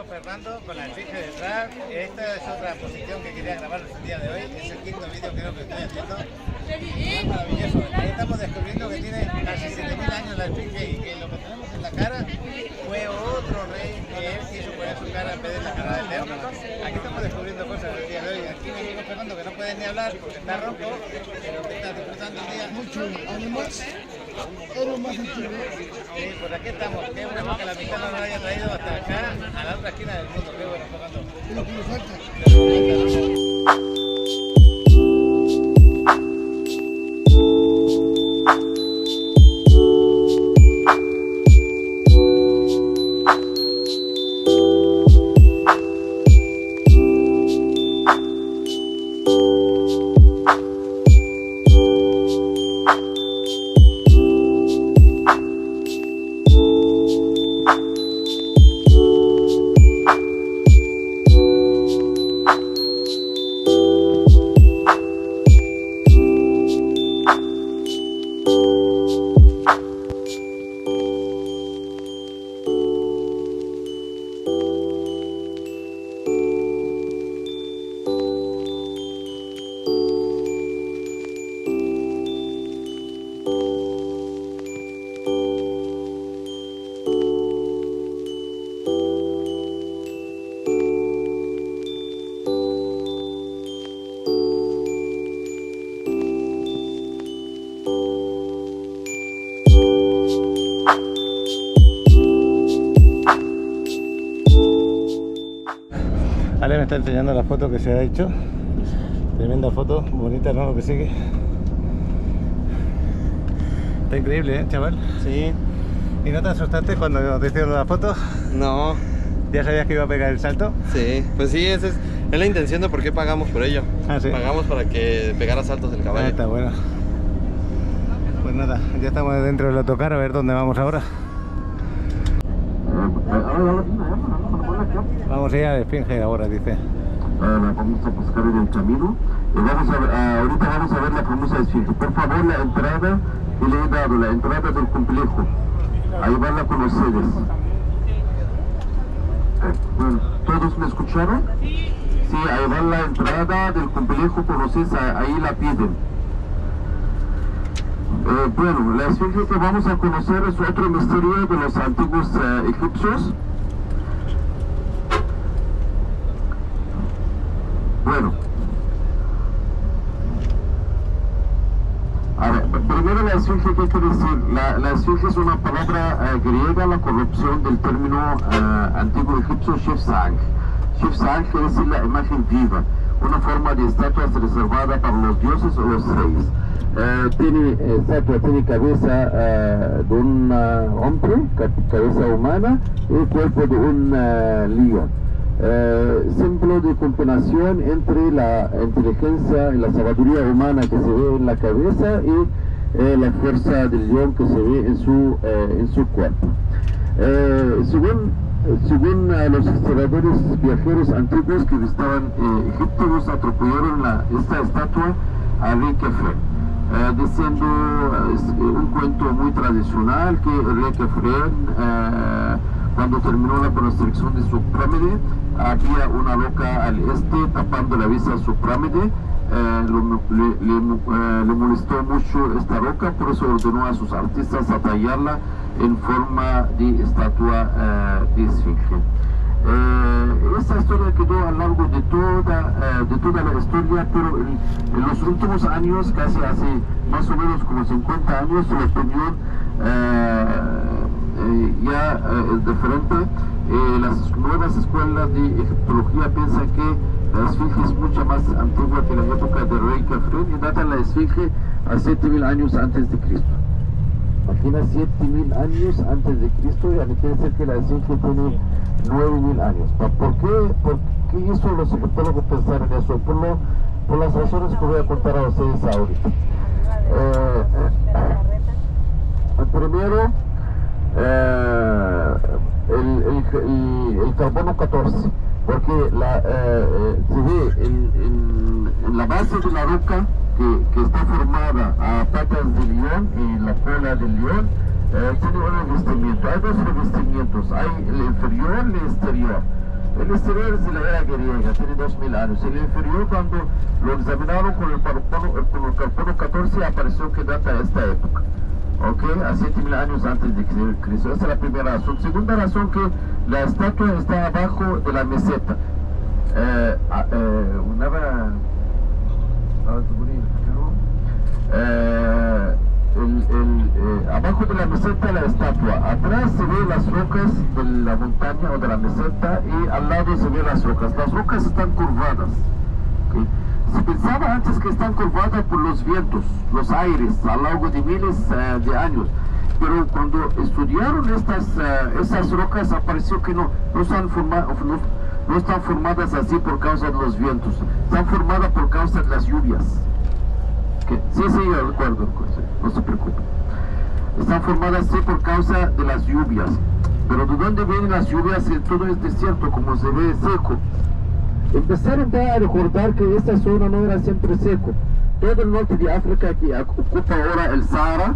amigo Fernando con la esfinge detrás. Esta es otra posición que quería grabar el día de hoy. Es el quinto vídeo creo que estoy haciendo. Es maravilloso. Ahí estamos descubriendo que tiene casi 7.000 años la esfinge y que lo que tenemos en la cara fue otro rey que él quiso poner su cara en vez de la cara del león. Aquí estamos descubriendo cosas el día de hoy. Aquí mi amigo Fernando que no puede ni hablar porque está ronco, pero que está disfrutando el día. Mucho, además, es lo más antiguo. Sí, por aquí estamos. Qué bueno que la mitad nos haya traído hasta acá, a la otra esquina del mundo. Qué bueno, Fernando. Es lo que nos falta. Ale me está enseñando la foto que se ha hecho. Tremenda foto, bonita, ¿no? Lo que sigue. Está increíble, ¿eh, chaval? Sí. ¿Y no te asustaste cuando te hicieron la foto? No. ¿Ya sabías que iba a pegar el salto? Sí. Pues sí, esa es la intención de por qué pagamos por ello. Ah, sí. Pagamos para que pegara saltos el caballo. Ah, está bueno. Pues nada, ya estamos dentro del autocar, a ver dónde vamos ahora. Vamos a ir a la esfinge ahora, dice. La vamos a buscar en el camino y ahorita vamos a ver la famosa esfinge. Por favor, la entrada que le he dado, la entrada del complejo, ahí van a conocerles. Bueno, ¿todos me escucharon? Sí, ahí va la entrada del complejo, conoces, ahí la piden. Bueno, la esfinge que vamos a conocer es otro misterio de los antiguos egipcios. Bueno, a ver, primero la esfinge, ¿qué quiere decir? La esfinge es una palabra griega, la corrupción del término antiguo egipcio Shifsang. Shifsang quiere decir la imagen viva, una forma de estatua reservada para los dioses o los reyes. Tiene cabeza de un hombre, cabeza humana, y el cuerpo de un león. Símbolo de combinación entre la inteligencia y la sabiduría humana que se ve en la cabeza y la fuerza del león que se ve en su cuerpo. Según los historiadores viajeros antiguos que visitaban Egipto, los atribuyeron esta estatua a rey Kefren, diciendo un cuento muy tradicional que el rey Kefren, cuando terminó la construcción de su pirámide, había una roca al este tapando la vista a su pirámide. Le molestó mucho esta roca, por eso ordenó a sus artistas a tallarla en forma de estatua de esfinge. Esta historia quedó a lo largo de toda la historia, pero en los últimos años, casi hace más o menos como 50 años, la opinión ya es diferente. Las nuevas escuelas de egiptología piensan que la esfinge es mucho más antigua que la época de rey Kefren y datan la esfinge a 7.000 años antes de Cristo. Imagina 7.000 años antes de Cristo, y quiere decir que la esfinge tiene 9.000 años. ¿Por qué hizo los egiptólogos pensar en eso? Por las razones que voy a contar a ustedes ahorita. Primero, el carbono 14, porque se ve en la base de la roca que está formada a patas de león y la cola del león, tiene un revestimiento. Hay dos revestimientos, hay el inferior y el exterior. El exterior es de la era griega, tiene 2000 años. El inferior, cuando lo examinaron con el carbono 14, apareció que data de esta época. ¿Ok? A 7000 años antes de Cristo. Esa es la primera razón. Segunda razón, que la estatua está abajo de la meseta. Abajo de la meseta la estatua, atrás se ve las rocas de la montaña o de la meseta y al lado se ve las rocas están curvadas. ¿Okay? Se pensaba antes que están curvadas por los vientos, los aires, a lo largo de miles de años, pero cuando estudiaron esas rocas apareció que no están formadas así por causa de los vientos, están formadas por causa de las lluvias. Sí, yo recuerdo, no se preocupe. Están formadas así por causa de las lluvias. Pero ¿de dónde vienen las lluvias? Todo es desierto, como se ve, seco. Empezaron a recordar que esta zona no era siempre seco. Todo el norte de África, que ocupa ahora el Sahara,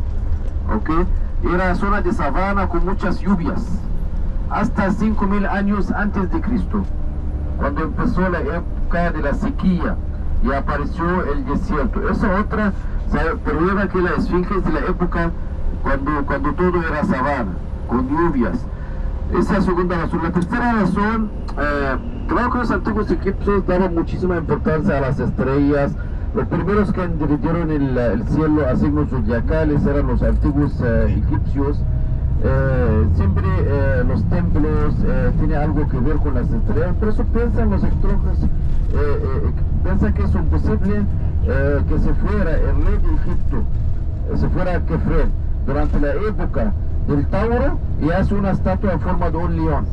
¿okay? Era zona de sabana con muchas lluvias. Hasta 5000 años antes de Cristo, cuando empezó la época de la sequía y apareció el desierto. Esa otra prueba que la esfinge es de la época cuando todo era sabana, con lluvias. Esa es la segunda razón. La tercera razón, claro que los antiguos egipcios daban muchísima importancia a las estrellas. Los primeros que dividieron el cielo a signos zodiacales eran los antiguos egipcios. Siempre los templos tienen algo que ver con las estrellas, por eso piensan los astrólogos, piensan que es imposible que se fuera el rey de Egipto, se fuera Kefren durante la época del Tauro y hace una estatua en forma de un león.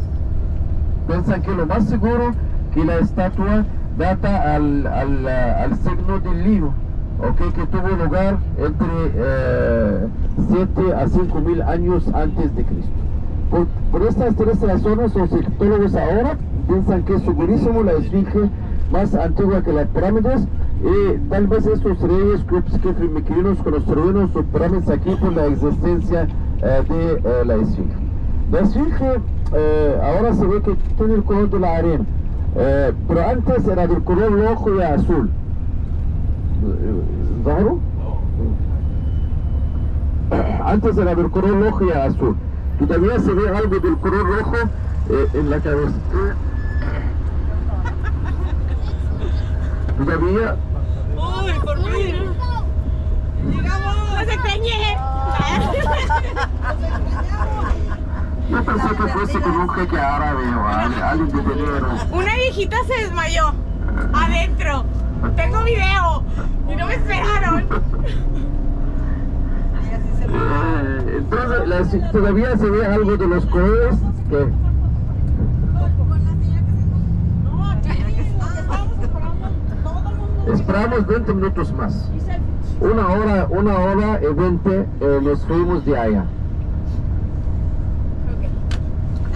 Piensan que lo más seguro que la estatua data al signo del lío, okay, que tuvo lugar entre 7 a 5000 años antes de Cristo. Por estas tres razones, los egiptólogos ahora piensan que es segurísimo la esfinge más antigua que las pirámides, y tal vez estos reyes que construyeron sus pirámides aquí por la existencia de la esfinge. La esfinge ahora se ve que tiene el color de la arena, pero antes era del color rojo y azul. ¿Claro? Antes era del color rojo y azul. Todavía se ve algo del color rojo en la cabeza. Todavía. ¡Uy, por fin! ¡Llegamos! ¡Nos extrañé! Yo pensé que fuese con un jeque árabe o alguien de dinero. Una viejita se desmayó adentro. Tengo video y no me esperaron. Entonces todavía se ve algo de los colores que... Esperamos 20 minutos más. Una hora y 20 nos fuimos de allá.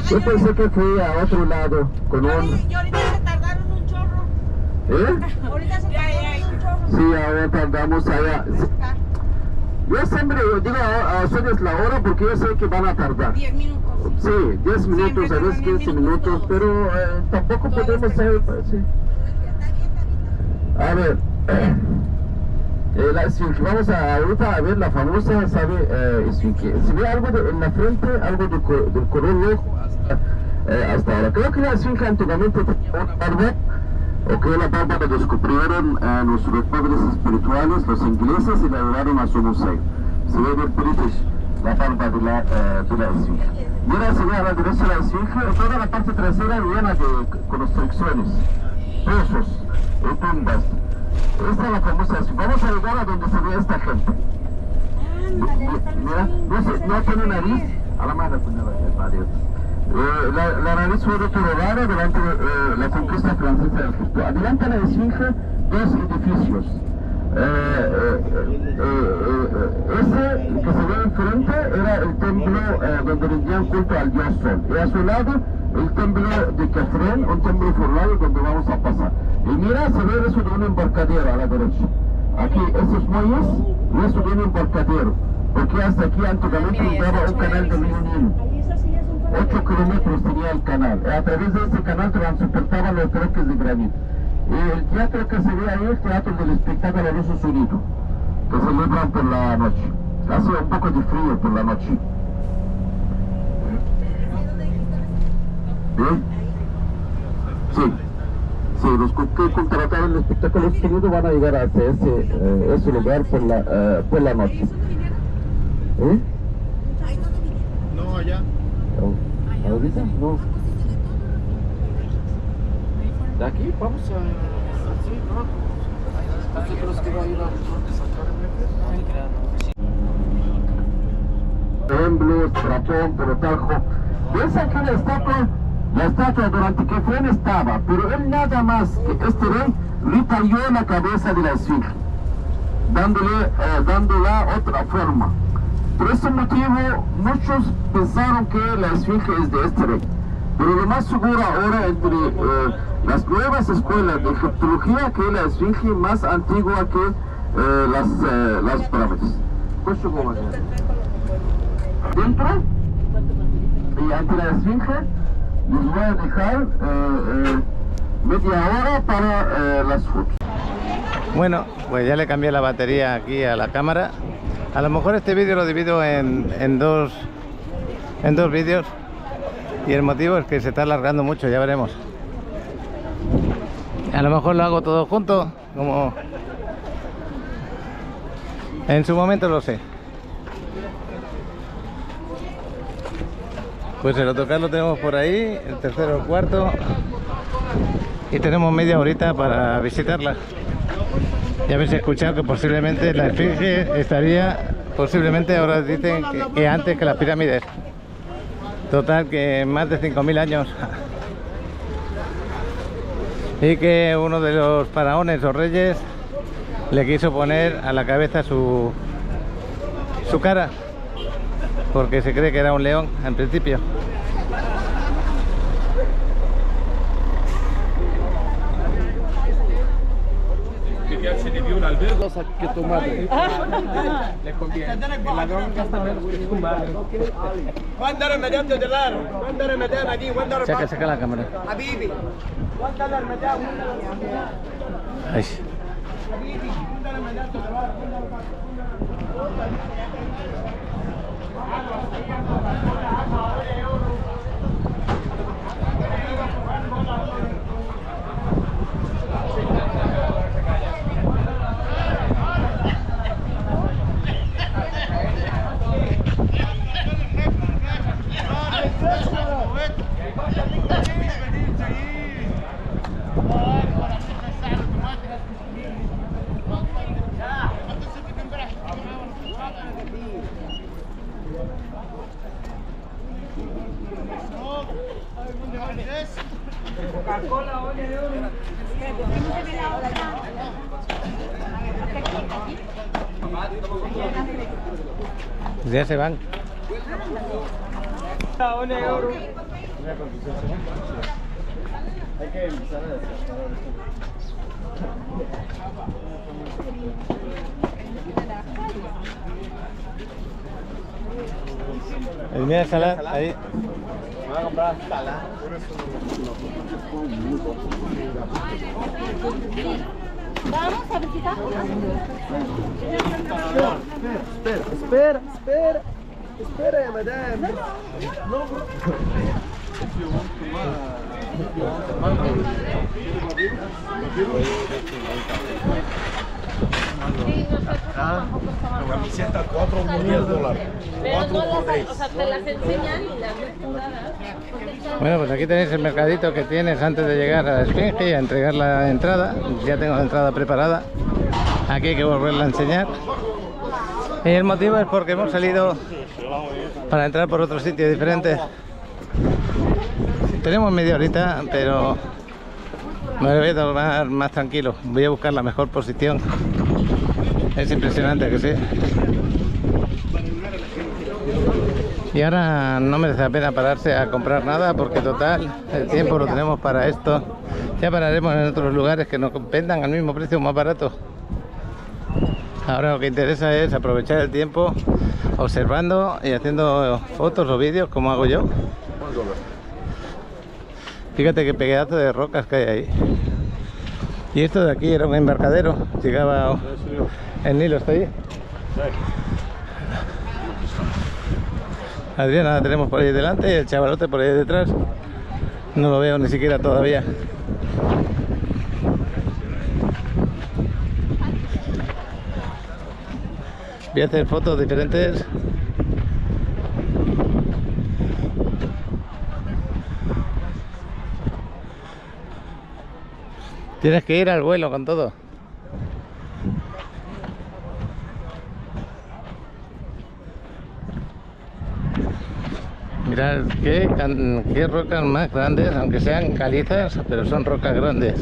Yo pensé que fui a otro lado con un... Y ahorita se tardaron un chorro. Ahorita se tardaron un chorro. Sí, ahora tardamos allá. Yo siempre digo a ustedes la hora porque yo sé que van a tardar. 10 minutos. Sí, 10 minutos, a veces 15 minutos, pero tampoco podemos saber. Sí. A ver, la esfinge, vamos ahorita a ver la famosa esfinge. Se ve algo en la frente, algo del color rojo hasta ahora. Creo que la esfinge antiguamente tenía una barba, o que la barba la descubrieron nuestros padres espirituales, los ingleses, y la llevaron a su museo. Se ve del British la barba de la esfinge. Mira, se ve a la derecha la esfinge, toda la parte trasera llena de construcciones, pozos y tumbas. Esta es la famosa esfinge. Vamos a llegar a donde se ve esta gente. Mira, no tiene nariz. A la mano tiene la nariz fue deteriorada durante la conquista francesa de Egipto. Adelante de la esfinge, dos edificios. Ese que se ve enfrente era el templo donde rendían culto al dios Sol. Y a su lado el templo de Kefren, un templo formal donde vamos a pasar. Y mira, se ve eso de un embarcadero a la derecha. Aquí, estos muelles, y eso de un embarcadero. Porque hasta aquí antiguamente entraba un canal de río Nilo. 8 kilómetros tenía el canal. A través de este canal transportaban los bloques de granito. El teatro que se ve ahí es el Teatro del Espectáculo Ruso Unido, que celebran por la noche. Hace un poco de frío por la noche. ¿Bien? Sí. Sí, los que contrataron el Espectáculo Ruso Unido van a llegar hasta ese lugar por la noche. ¿Eh? No, allá. ¿Ahorita? No. De aquí vamos a... Sí, no. Nosotros que va a ir a... Templos, Trapón, Porotajo. ¿Ves aquí la estatua durante que Efren estaba? Pero él nada más que este rey le talló la cabeza de la esfinge, dándola otra forma. Por ese motivo, muchos pensaron que la esfinge es de este rey. Pero lo más seguro ahora entre las nuevas escuelas de egiptología que la esfinge más antigua que las pirámides. Dentro y ante la esfinge les voy a dejar media hora para las fotos. Bueno, pues ya le cambié la batería aquí a la cámara. A lo mejor este vídeo lo divido en dos vídeos. Y el motivo es que se está alargando mucho, ya veremos. A lo mejor lo hago todo junto, como en su momento lo sé. Pues el autocar lo tenemos por ahí, el tercero, el cuarto. Y tenemos media horita para visitarla. Ya habéis escuchado que posiblemente la esfinge estaría, posiblemente ahora dicen que antes que las pirámides. Total, que más de 5.000 años. Y que uno de los faraones o reyes le quiso poner a la cabeza su cara, porque se cree que era un león en principio. Que piace di più un albergo che tomate. Le conviene. Il ladrone che sta bene per scumbare. $1 مدام $1 $1 مدام دي $1 Saca la cámara. حبيبي $1 مدام Ay. حبيبي $1 مدام Ya se van. El mío es salad, ahí. Me voy a comprar sala. Vamos a visitar. Espera يا مدام Camiseta $4 Pero no las, o sea, te las enseñan y las ves jugadas. Bueno, pues aquí tenéis el mercadito que tienes antes de llegar a la esfinge y a entregar la entrada. Ya tengo la entrada preparada. Aquí hay que volverla a enseñar. Y el motivo es porque hemos salido para entrar por otro sitio diferente. Tenemos media horita, pero me lo voy a tomar más tranquilo. Voy a buscar la mejor posición. Es impresionante que sí. Y ahora no merece la pena pararse a comprar nada, porque total, el tiempo lo tenemos para esto. Ya pararemos en otros lugares que nos vendan al mismo precio, más barato. Ahora lo que interesa es aprovechar el tiempo observando y haciendo fotos o vídeos como hago yo, Fíjate qué pedazo de rocas que hay ahí. Y esto de aquí era un embarcadero. Llegaba el Nilo, ¿está ahí? Adriana la tenemos por ahí delante y el chavalote por ahí detrás. No lo veo ni siquiera todavía. Voy a hacer fotos diferentes. Tienes que ir al vuelo con todo. Mirad qué rocas más grandes, aunque sean calizas, pero son rocas grandes.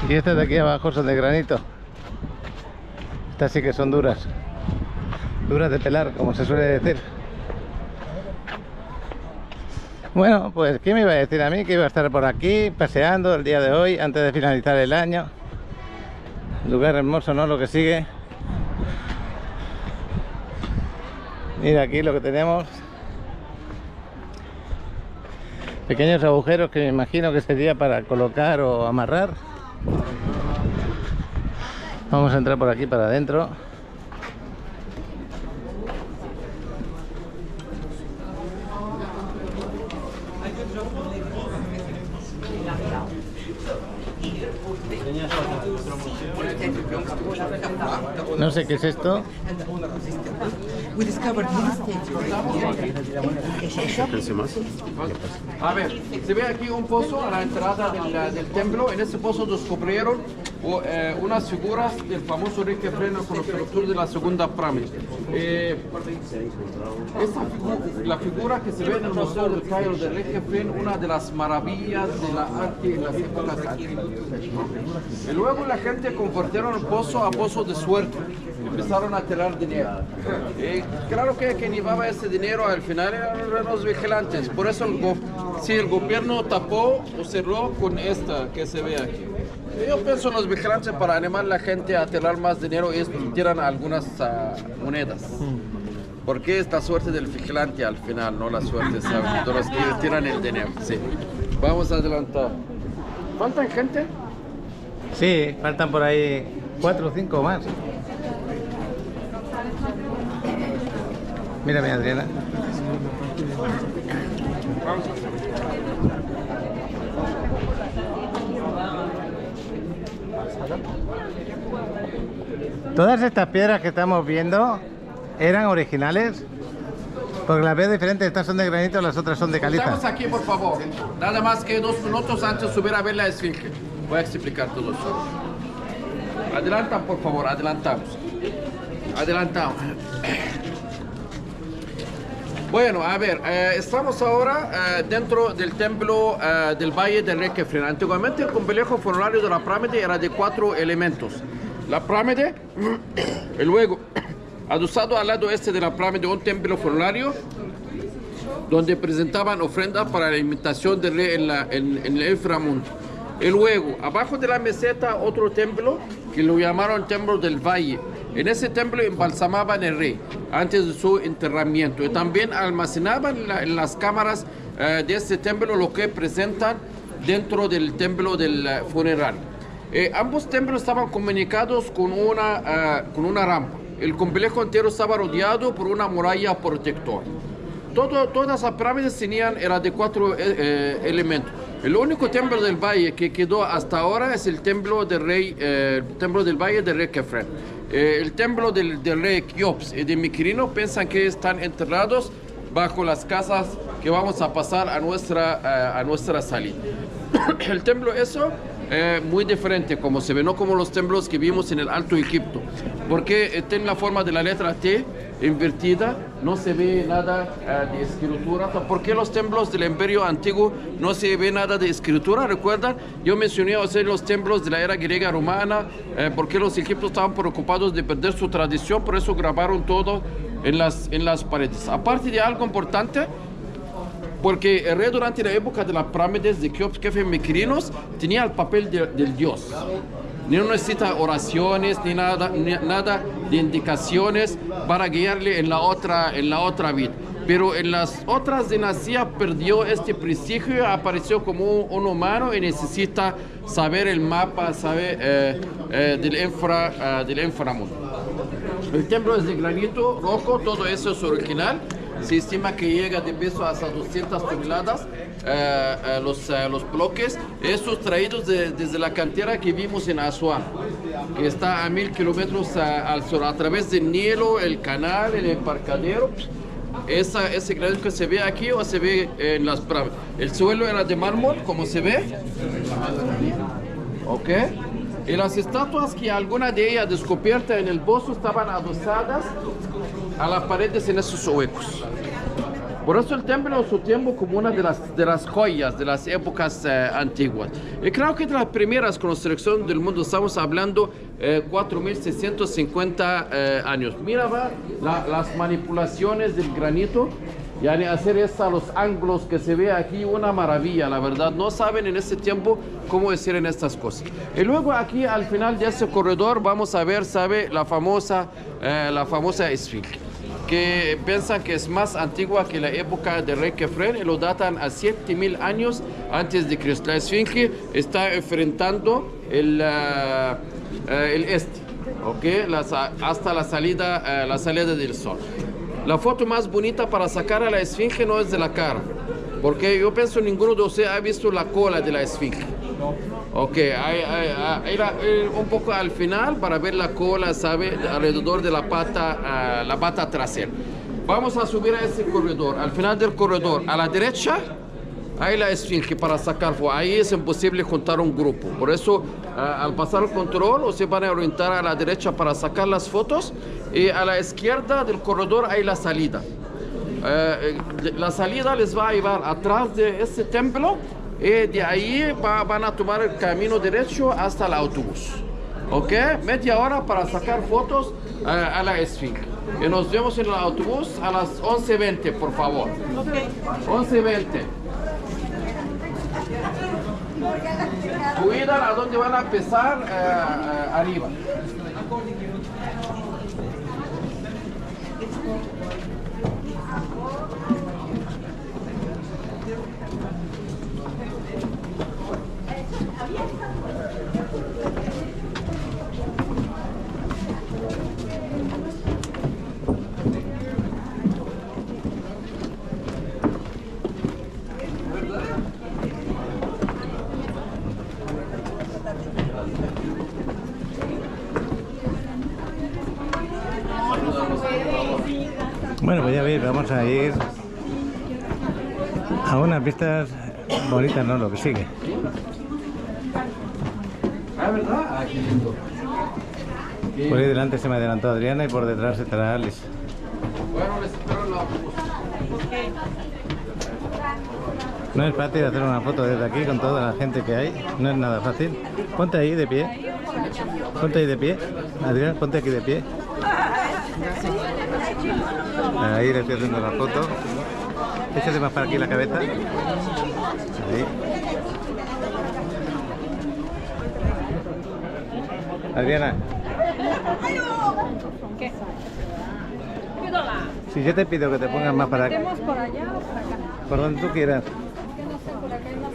Y estas de aquí abajo son de granito. Estas sí que son duras. Duras de pelar, como se suele decir. Bueno, pues ¿qué me iba a decir a mí? Que iba a estar por aquí paseando el día de hoy, antes de finalizar el año. Lugar hermoso, ¿no? Lo que sigue. Mira aquí lo que tenemos. Pequeños agujeros que me imagino que sería para colocar o amarrar. Vamos a entrar por aquí para adentro. No sé qué es esto. A ver, se ve aquí un pozo a la entrada del templo. En ese pozo descubrieron unas figuras del famoso rey Kefren, el constructor de la segunda pirámide. La figura que se ve en el Museo del Cairo del rey Kefren, una de las maravillas de la arte en las épocas antiguas. Y luego la gente convirtieron el pozo a pozo de suerte. Empezaron a tirar dinero. Claro que quien llevaba ese dinero al final eran los vigilantes. Por eso el gobierno tapó o cerró con esta que se ve aquí. Yo pienso en los vigilantes para animar a la gente a tirar más dinero y tiran algunas monedas. Porque es la suerte del vigilante al final, no la suerte, ¿sabes? De los que tiran el dinero. Sí. Vamos a adelantar. ¿Faltan gente? Sí, faltan por ahí 4 o 5 más. Mírame, Adriana. Todas estas piedras que estamos viendo eran originales, porque las veo diferentes. Estas son de granito, las otras son de caliza. Estamos aquí, por favor. Nada más que 2 minutos antes de subir a ver la esfinge. Voy a explicar todo eso. Adelantan, por favor, adelantamos. Adelantamos. Bueno, a ver, estamos ahora dentro del templo del Valle del Rey Kefren. Antiguamente el complejo funerario de la pirámide era de 4 elementos. La pirámide, y luego, adosado al lado este de la pirámide, un templo funerario donde presentaban ofrendas para la imitación del rey en el inframundo. Y luego, abajo de la meseta, otro templo que lo llamaron Templo del Valle. En ese templo embalsamaban el rey antes de su enterramiento y también almacenaban en las cámaras de este templo lo que presentan dentro del templo del funerario. Ambos templos estaban comunicados con una rampa. El complejo entero estaba rodeado por una muralla protectora. Todas las pirámides eran de 4 elementos. El único templo del valle que quedó hasta ahora es el templo del valle del rey Kefren. El templo del rey Keops y de Miquirino piensan que están enterrados bajo las casas que vamos a pasar a nuestra salida. El templo muy diferente, como se ve, no como los templos que vimos en el Alto Egipto, porque tiene la forma de la letra T invertida, no se ve nada de escritura. ¿Por qué los templos del Imperio Antiguo no se ve nada de escritura? ¿Recuerdan? Yo mencioné los templos de la era griega romana, porque los egipcios estaban preocupados de perder su tradición, por eso grabaron todo en las paredes. Aparte de algo importante, porque el rey durante la época de las pirámides de Keops, Kefren, Miquirinos tenía el papel del dios. No necesita oraciones ni nada de indicaciones para guiarle en la otra vida. pero en las otras dinastías perdió este prestigio, apareció como un humano y necesita saber el mapa, saber del inframundo. El templo es de granito rojo, todo eso es original. Se estima que llega de peso hasta 200 toneladas los bloques, estos traídos desde la cantera que vimos en Asuán, que está a 1000 kilómetros al sur, a través del Nilo, el canal, el embarcadero. Ese granito que se ve aquí o se ve en las pruebas. El suelo era de mármol, como se ve. Ok. Y las estatuas, que alguna de ellas descubiertas en el pozo, estaban adosadas a las paredes en esos huecos. Por eso el templo en su tiempo como una de las joyas de las épocas antiguas. Y creo que de las primeras construcciones del mundo, estamos hablando 4650 años. Mira las manipulaciones del granito, y hacer los ángulos que se ve aquí, una maravilla, la verdad. No saben en ese tiempo cómo decir en estas cosas. Y luego aquí al final de ese corredor vamos a ver, ¿sabe? La famosa esfinge, que piensan que es más antigua que la época del rey Kefren y lo datan a 7000 años antes de Cristo. La esfinge está enfrentando el este, ¿okay? Hasta la salida del sol. La foto más bonita para sacar a la esfinge no es de la cara, porque yo pienso ninguno de ustedes ha visto la cola de la esfinge. Ok, hay un poco al final para ver la cola, ¿sabe? Alrededor de la pata trasera. Vamos a subir a ese corredor. Al final del corredor, a la derecha, hay la esfinge para sacar fotos. Ahí es imposible juntar un grupo. Por eso, al pasar el control, se van a orientar a la derecha para sacar las fotos. Y a la izquierda del corredor hay la salida. La salida les va a llevar atrás de ese templo. Y de ahí van a tomar el camino derecho hasta el autobús. ¿Ok? Media hora para sacar fotos a la esfinge. Y nos vemos en el autobús a las 11:20, por favor. 11:20. Cuidan a dónde van a empezar arriba. Bueno, pues ya veis, vamos a ir a unas vistas bonitas, ¿no? Lo que sigue. Ah, ¿verdad? Ah, qué lindo. Por ahí delante se me adelantó Adriana y por detrás estará Alice. Bueno, les espero en la autobús. No es fácil hacer una foto desde aquí con toda la gente que hay, no es nada fácil. Ponte ahí de pie. Ponte ahí de pie. Adrián, ponte aquí de pie. Ahí le estoy haciendo la foto. Échate más para aquí la cabeza. Ahí. Adriana. ¿Qué? Si yo te pido que te pongas más para aquí. ¿Por allá o por acá? Por donde tú quieras. Que no sé, por acá hay más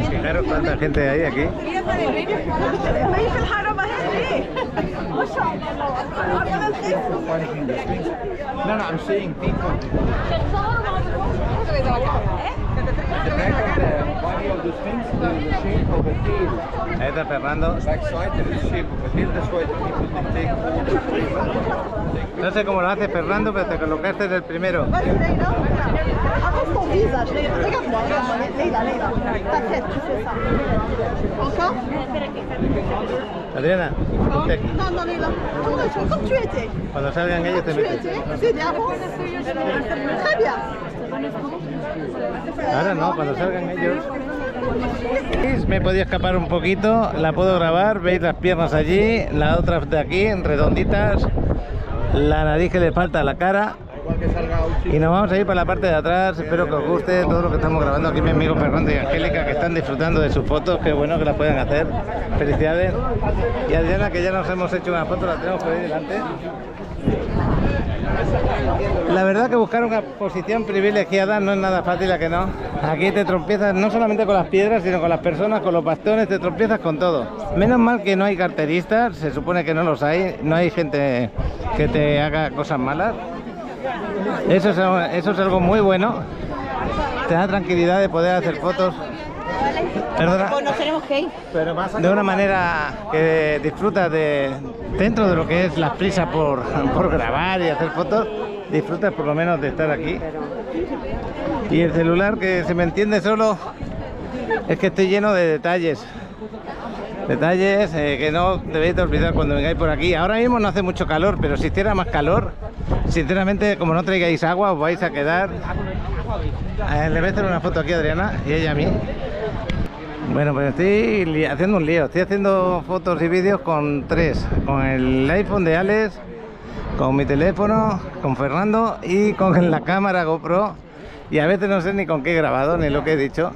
Fijaros cuánta gente hay aquí. No, I'm seeing people. The back of the body of the sphinx is the shape of a tail. Ahí está Fernando. Backside is the shape of a tail. That's why the people they take all the No sé cómo lo hace Fernando, pero te colocaste el primero. Arrête ton visage, regarde-moi, Leïla, ta tête, tu fais ça. Encore? Adriana, ponte aquí. Non, non, Leïla, tourne-toi comme tu étais. Cuando salgan ellos te Tu metes. étais, c'est bien, avance. Très bien. Ahora no, cuando salgan ellos. Me podía escapar un poquito, la puedo grabar, veis las piernas allí, las otras de aquí, redonditas, la nariz que le falta a la cara, Y nos vamos a ir para la parte de atrás. Espero que os guste todo lo que estamos grabando aquí mi amigo Fernando y Angélica, que están disfrutando de sus fotos. Qué bueno que las puedan hacer. Felicidades. Y Adriana, que ya nos hemos hecho una foto, la tenemos por ahí delante. La verdad que buscar una posición privilegiada no es nada fácil, ¿a que no? Aquí te tropiezas no solamente con las piedras, sino con las personas, con los bastones, te tropiezas con todo. Menos mal que no hay carteristas, se supone que no los hay, no hay gente que te haga cosas malas. Eso es algo muy bueno, te da tranquilidad de poder hacer fotos. Perdona. Pues nos tenemos que ir. De una manera que disfrutas dentro de lo que es la prisa por grabar y hacer fotos, disfrutas por lo menos de estar aquí. Y el celular, que se me entiende solo, es que estoy lleno de detalles que no debéis de olvidar cuando vengáis por aquí. Ahora mismo no hace mucho calor, pero si hiciera más calor, sinceramente, como no traigáis agua, os vais a quedar. Le voy a hacer una foto aquí a Adriana y ella a mí. Bueno, pues estoy haciendo un lío. Estoy haciendo fotos y vídeos con el iPhone de Alex, con mi teléfono, con Fernando y con la cámara GoPro. Y a veces no sé ni con qué he grabado, ni lo que he dicho.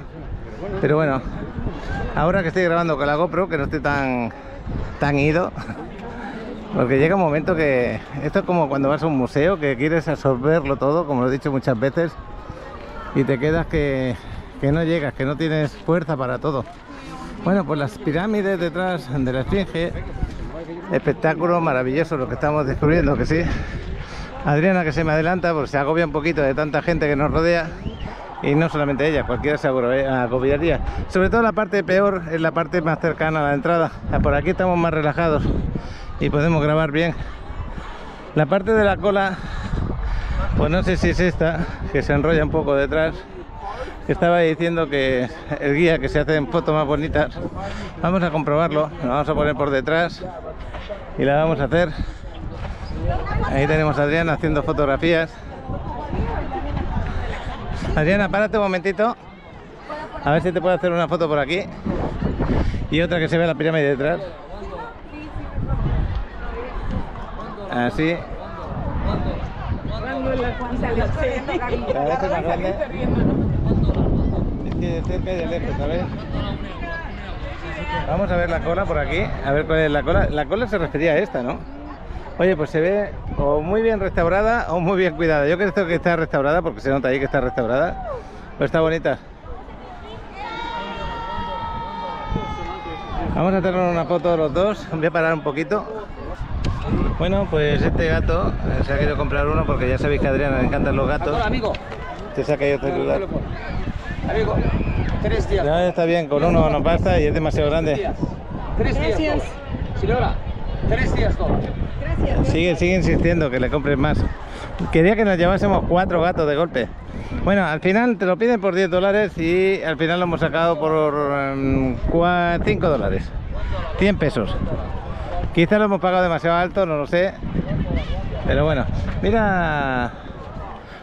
Pero bueno, ahora que estoy grabando con la GoPro, que no estoy tan ido, porque llega un momento que esto es como cuando vas a un museo, que quieres absorberlo todo, como lo he dicho muchas veces, y te quedas que no llegas, que no tienes fuerza para todo. Bueno, pues las pirámides detrás de la Esfinge, espectáculo maravilloso lo que estamos descubriendo, que sí. Adriana, que se me adelanta, porque se agobia un poquito de tanta gente que nos rodea. Y no solamente ella, cualquiera se agobiaría. Sobre todo la parte peor es la parte más cercana a la entrada. Por aquí estamos más relajados y podemos grabar bien. La parte de la cola, pues no sé si es esta, que se enrolla un poco detrás. Estaba diciendo que el guía, que se hacen fotos más bonitas. Vamos a comprobarlo, nos vamos a poner por detrás y la vamos a hacer. Ahí tenemos a Adriana haciendo fotografías. Adriana, párate un momentito, a ver si te puedo hacer una foto por aquí y otra que se vea la pirámide detrás. Así. A ver, más grande. Es que de cerca y de lejos, ¿sabes? Vamos a ver la cola por aquí, a ver cuál es la cola. La cola se refería a esta, ¿no? Oye, pues se ve o muy bien restaurada o muy bien cuidada. Yo creo que está restaurada porque se nota ahí que está restaurada. Pero está bonita. Vamos a hacernos una foto los dos. Voy a parar un poquito. Bueno, pues este gato se ha querido comprar uno porque ya sabéis que a Adriana le encantan los gatos. Hola, amigo. Te saca yo el celular. Amigo, 3 días. No, está bien, con uno no basta y es demasiado grande. 3 días. Señora, 3 días todo. Sigue insistiendo que le compres más. Quería que nos llevásemos 4 gatos de golpe. Bueno, al final te lo piden por $10 y al final lo hemos sacado por $5. 100 pesos. Quizá lo hemos pagado demasiado alto, no lo sé. Pero bueno, mira,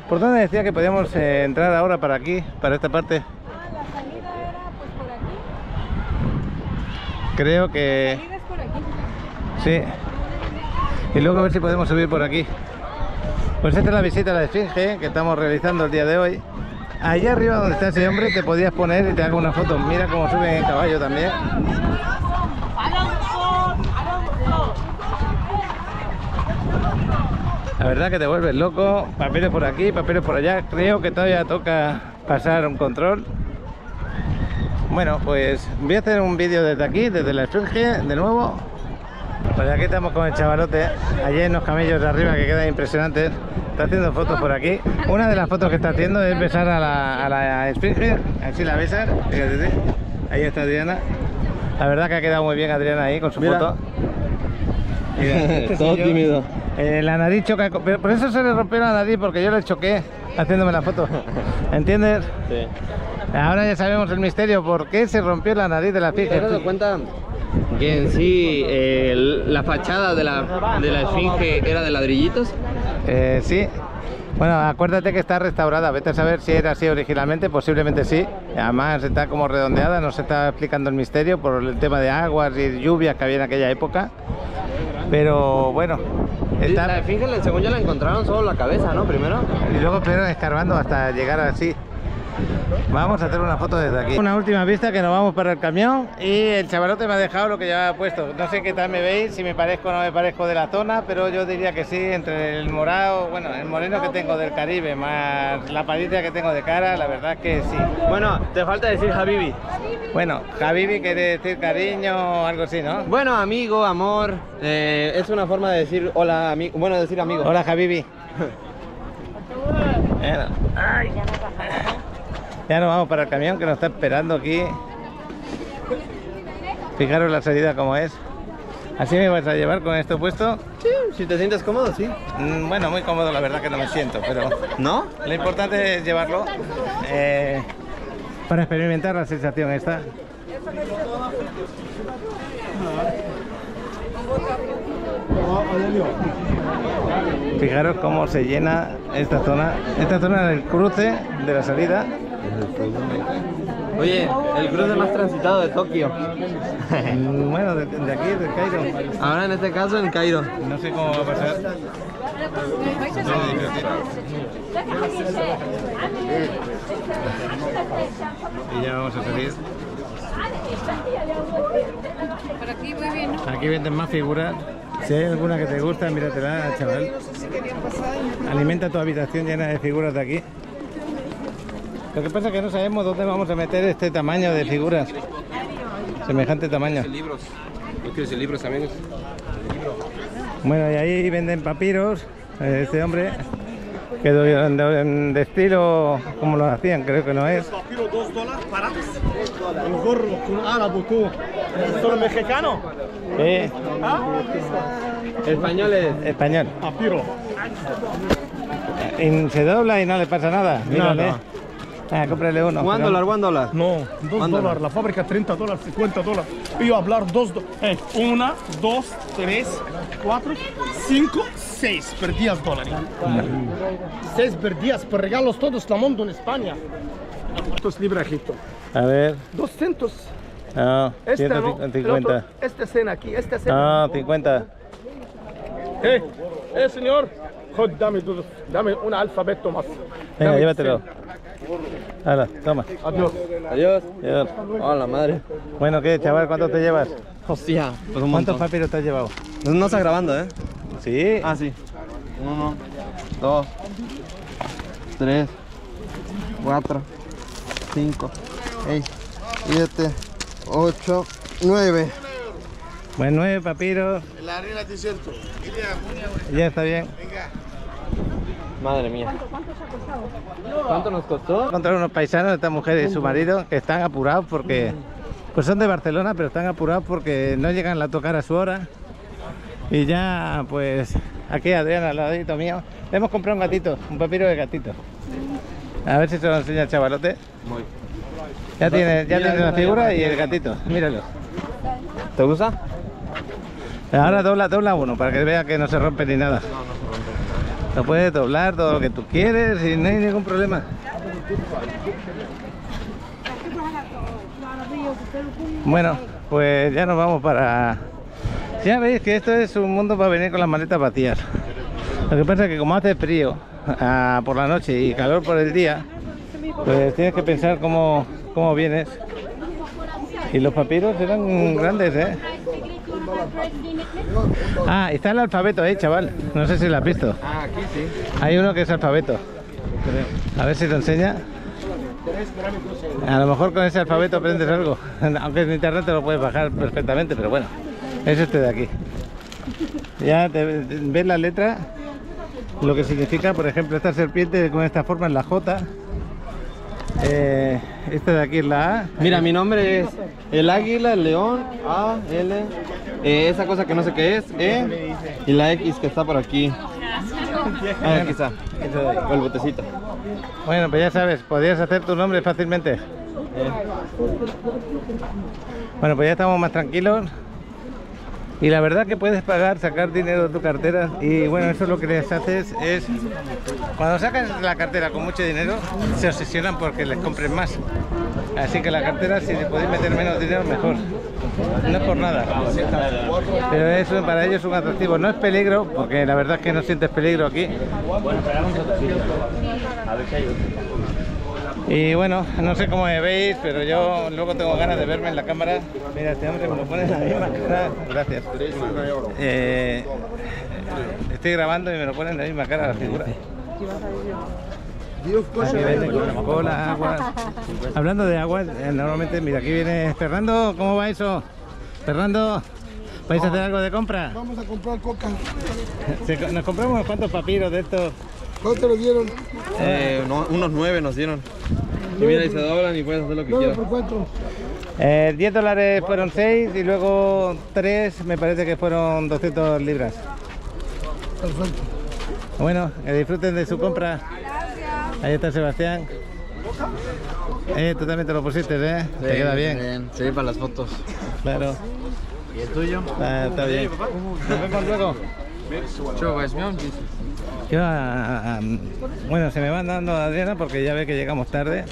¿por dónde decía que podíamos entrar ahora para aquí, para esta parte? La salida era pues por aquí. Creo que... La salida es por aquí. sí. Y luego a ver si podemos subir por aquí. Pues esta es la visita a la Esfinge que estamos realizando el día de hoy. Allá arriba donde está ese hombre te podías poner y te hago una foto. Mira cómo sube en caballo también. La verdad que te vuelves loco. Papeles por aquí, papeles por allá. Creo que todavía toca pasar un control. Bueno, pues voy a hacer un vídeo desde aquí, desde la Esfinge, de nuevo. Pues aquí estamos con el chavalote. Allí hay unos camellos de arriba que quedan impresionantes. Está haciendo fotos por aquí. Una de las fotos que está haciendo es besar a la Esfinge. Así la besan. Fíjate, ahí está Adriana. La verdad que ha quedado muy bien Adriana ahí con su foto. Mira, todo tímido. La nariz choca, pero por eso se le rompió la nariz, porque yo le choqué haciéndome la foto. ¿Entiendes? Sí. Ahora ya sabemos el misterio, por qué se rompió la nariz de la Esfinge. ¿Te has dado cuenta que en sí la fachada de la Esfinge era de ladrillitos? Sí. Bueno, acuérdate que está restaurada. Vete a saber si era así originalmente, posiblemente sí. Además está como redondeada, nos está explicando el misterio por el tema de aguas y lluvias que había en aquella época. Pero bueno, Está... La esfinge, según yo, la encontraron solo la cabeza, ¿no? Primero. Y luego estuvieron escarbando hasta llegar así. Vamos a hacer una foto desde aquí. Una última vista que nos vamos para el camión y el chavalote me ha dejado lo que ya ha puesto. No sé qué tal me veis, si me parezco o no me parezco de la zona, pero yo diría que sí, entre el morado, bueno, el moreno que tengo del Caribe más la paliza que tengo de cara, la verdad que sí. Bueno, te falta decir Habibi. Bueno, Habibi quiere decir cariño o algo así, ¿no? Bueno, amigo, amor, es una forma de decir hola, amigo, bueno, decir amigo. Hola, Habibi. Bueno, ay. Ya nos vamos para el camión que nos está esperando aquí. Fijaros la salida como es. ¿Así me vas a llevar con esto puesto? Sí, si te sientes cómodo, sí. Bueno, muy cómodo la verdad que no me siento, pero... ¿No? Lo importante es llevarlo para experimentar la sensación esta. Fijaros cómo se llena esta zona. Esta zona del cruce de la salida. Oye, el cruce más transitado de Tokio. Bueno, de aquí, del Cairo. Ahora en este caso en Cairo. No sé cómo va a pasar. Y ya vamos a salir. Por aquí muy bien, ¿no? Aquí venden más figuras. Si hay alguna que te gusta, míratela, chaval. Alimenta tu habitación llena de figuras de aquí. Lo que pasa es que no sabemos dónde vamos a meter este tamaño de figuras. Semejante tamaño. Libros. ¿No quieres libros, amigos? Bueno, y ahí venden papiros. Este hombre, que de estilo como lo hacían, creo que no es. Papiro $2 para el gorro con árabe tú. ¿Son mexicano? Sí. Español es... Español. Papiro. Y se dobla y no le pasa nada. Mírale. Nada. Ah, cómprale uno. $1. No, $2. La fábrica $30, $50. Io hablar $2. 1, 2, 3, 4, 5, 6 per $10. 6 per $10 per regalos todos el mundo en España. ¿Cuántos libras, Egipto? A ver. 200. No, Este 150. Esta escena aquí, esta escena. No, 50. Señor. Jod, dame un alfabeto más. Venga, Dame llévatelo. 100. Ahora, toma. Adiós. Adiós. Adiós. Hola, madre. Bueno, ¿qué, chaval? ¿Cuánto te llevas? Hostia, pues un ¿Cuántos montón. papiros te has llevado? No está grabando, ¿eh? Sí. Ah, sí. 1, 2, 3, 4, 5, 6, 7, 8, 9. Bueno, 9 papiros. La arena es cierto. Ya está bien. Madre mía. ¿Cuánto nos costó? Encontrar unos paisanos, esta mujer y su marido, que están apurados porque... Pues son de Barcelona, pero están apurados porque no llegan a tocar a su hora. Y ya, pues... Aquí Adriana, al ladito mío. Le hemos comprado un gatito, un papiro de gatito. A ver si se lo enseña el chavalote. Ya tiene la figura y el gatito, míralo. ¿Te gusta? Ahora dobla uno para que vea que no se rompe ni nada. Lo puedes doblar todo lo que tú quieres y no hay ningún problema. Bueno, pues ya nos vamos para... Ya veis que esto es un mundo para venir con las maletas vacías. Lo que pasa es que como hace frío por la noche y calor por el día, pues tienes que pensar cómo vienes. Y los papiros eran grandes, ¿eh? Ah, está el alfabeto ahí, chaval. No sé si lo has visto. Ah, aquí sí. Hay uno que es alfabeto. A ver si te enseña. A lo mejor con ese alfabeto aprendes algo. Aunque en internet te lo puedes bajar perfectamente, pero bueno. Es este de aquí. Ya ves la letra, lo que significa, por ejemplo, esta serpiente con esta forma es la J. Esta de aquí es la A. Mira, mi nombre es el águila, el león, A, L, esa cosa que no sé qué es, E, y la X que está por aquí. Ah, aquí está, o el botecito. Bueno, pues ya sabes, podrías hacer tu nombre fácilmente. Bueno, pues ya estamos más tranquilos. Y la verdad que puedes pagar, sacar dinero de tu cartera y bueno, eso lo que les haces es, cuando sacan la cartera con mucho dinero, se obsesionan porque les compren más. Así que la cartera, si le podéis meter menos dinero, mejor. No es por nada, pero eso para ellos es un atractivo. No es peligro, porque la verdad es que no sientes peligro aquí. Y bueno, no sé cómo me veis, pero yo luego tengo ganas de verme en la cámara. Mira, este hombre me lo pone en la misma cara. Gracias. Estoy grabando y me lo pone en la misma cara la figura. Aquí viene Coca-Cola, agua. Hablando de agua, normalmente, mira, aquí viene Fernando. ¿Cómo va eso? Fernando, ¿vais a hacer algo de compra? Vamos a comprar coca. Nos compramos cuántos papiros de estos. ¿Cuánto te lo dieron? Unos 9 nos dieron. Y mira, y se doblan y puedes hacer lo que ¿9 quieras. por cuánto? $10 fueron 6 y luego 3 me parece que fueron 200 libras. Perfecto. Bueno, que disfruten de su compra. Ahí está Sebastián. Tú también te lo pusiste, ¿eh? Te queda bien. Sí, para las fotos. Claro. ¿Y el tuyo? Está bien. Nos vemos luego. Yo, bueno, se me van dando Adriana porque ya ve que llegamos tarde.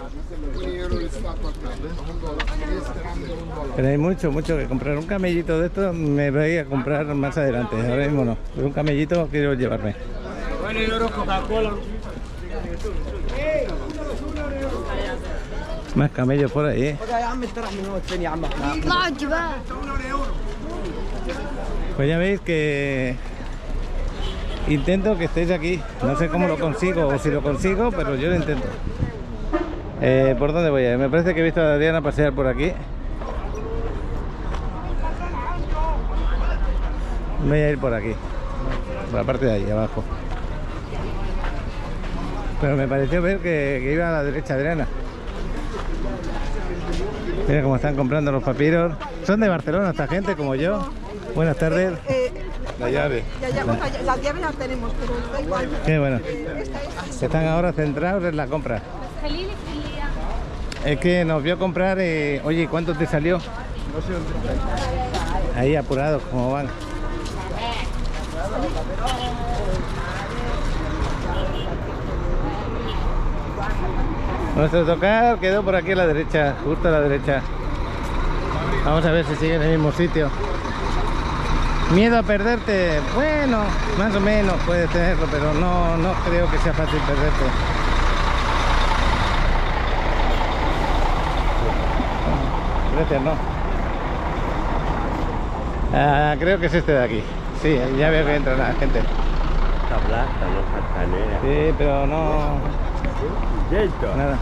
Pero hay mucho que comprar. Un camellito de estos me voy a comprar más adelante. Ahora mismo no. Pero un camellito quiero llevarme. Más camellos por ahí. Pues ya veis que intento que estéis aquí. No sé cómo lo consigo o si lo consigo, pero yo lo intento. ¿Por dónde voy a ir? Me parece que he visto a Adriana pasear por aquí. Voy a ir por aquí, por la parte de ahí abajo. Pero me pareció ver que iba a la derecha Adriana. Mira cómo están comprando los papiros. Son de Barcelona esta gente como yo. Buenas tardes. La llave. Las llaves las tenemos, pero da igual. Qué bueno. Están ahora centrados en la compra. Es que nos vio comprar. Oye, ¿cuánto te salió? Ahí apurados como van. Nuestro tocar quedó por aquí a la derecha, justo a la derecha. Vamos a ver si sigue en el mismo sitio. Miedo a perderte, bueno, más o menos puedes tenerlo, pero no creo que sea fácil perderte. Gracias, no. Creo que es este de aquí. Sí, ya veo que entra la gente. Sí, pero no... Nada.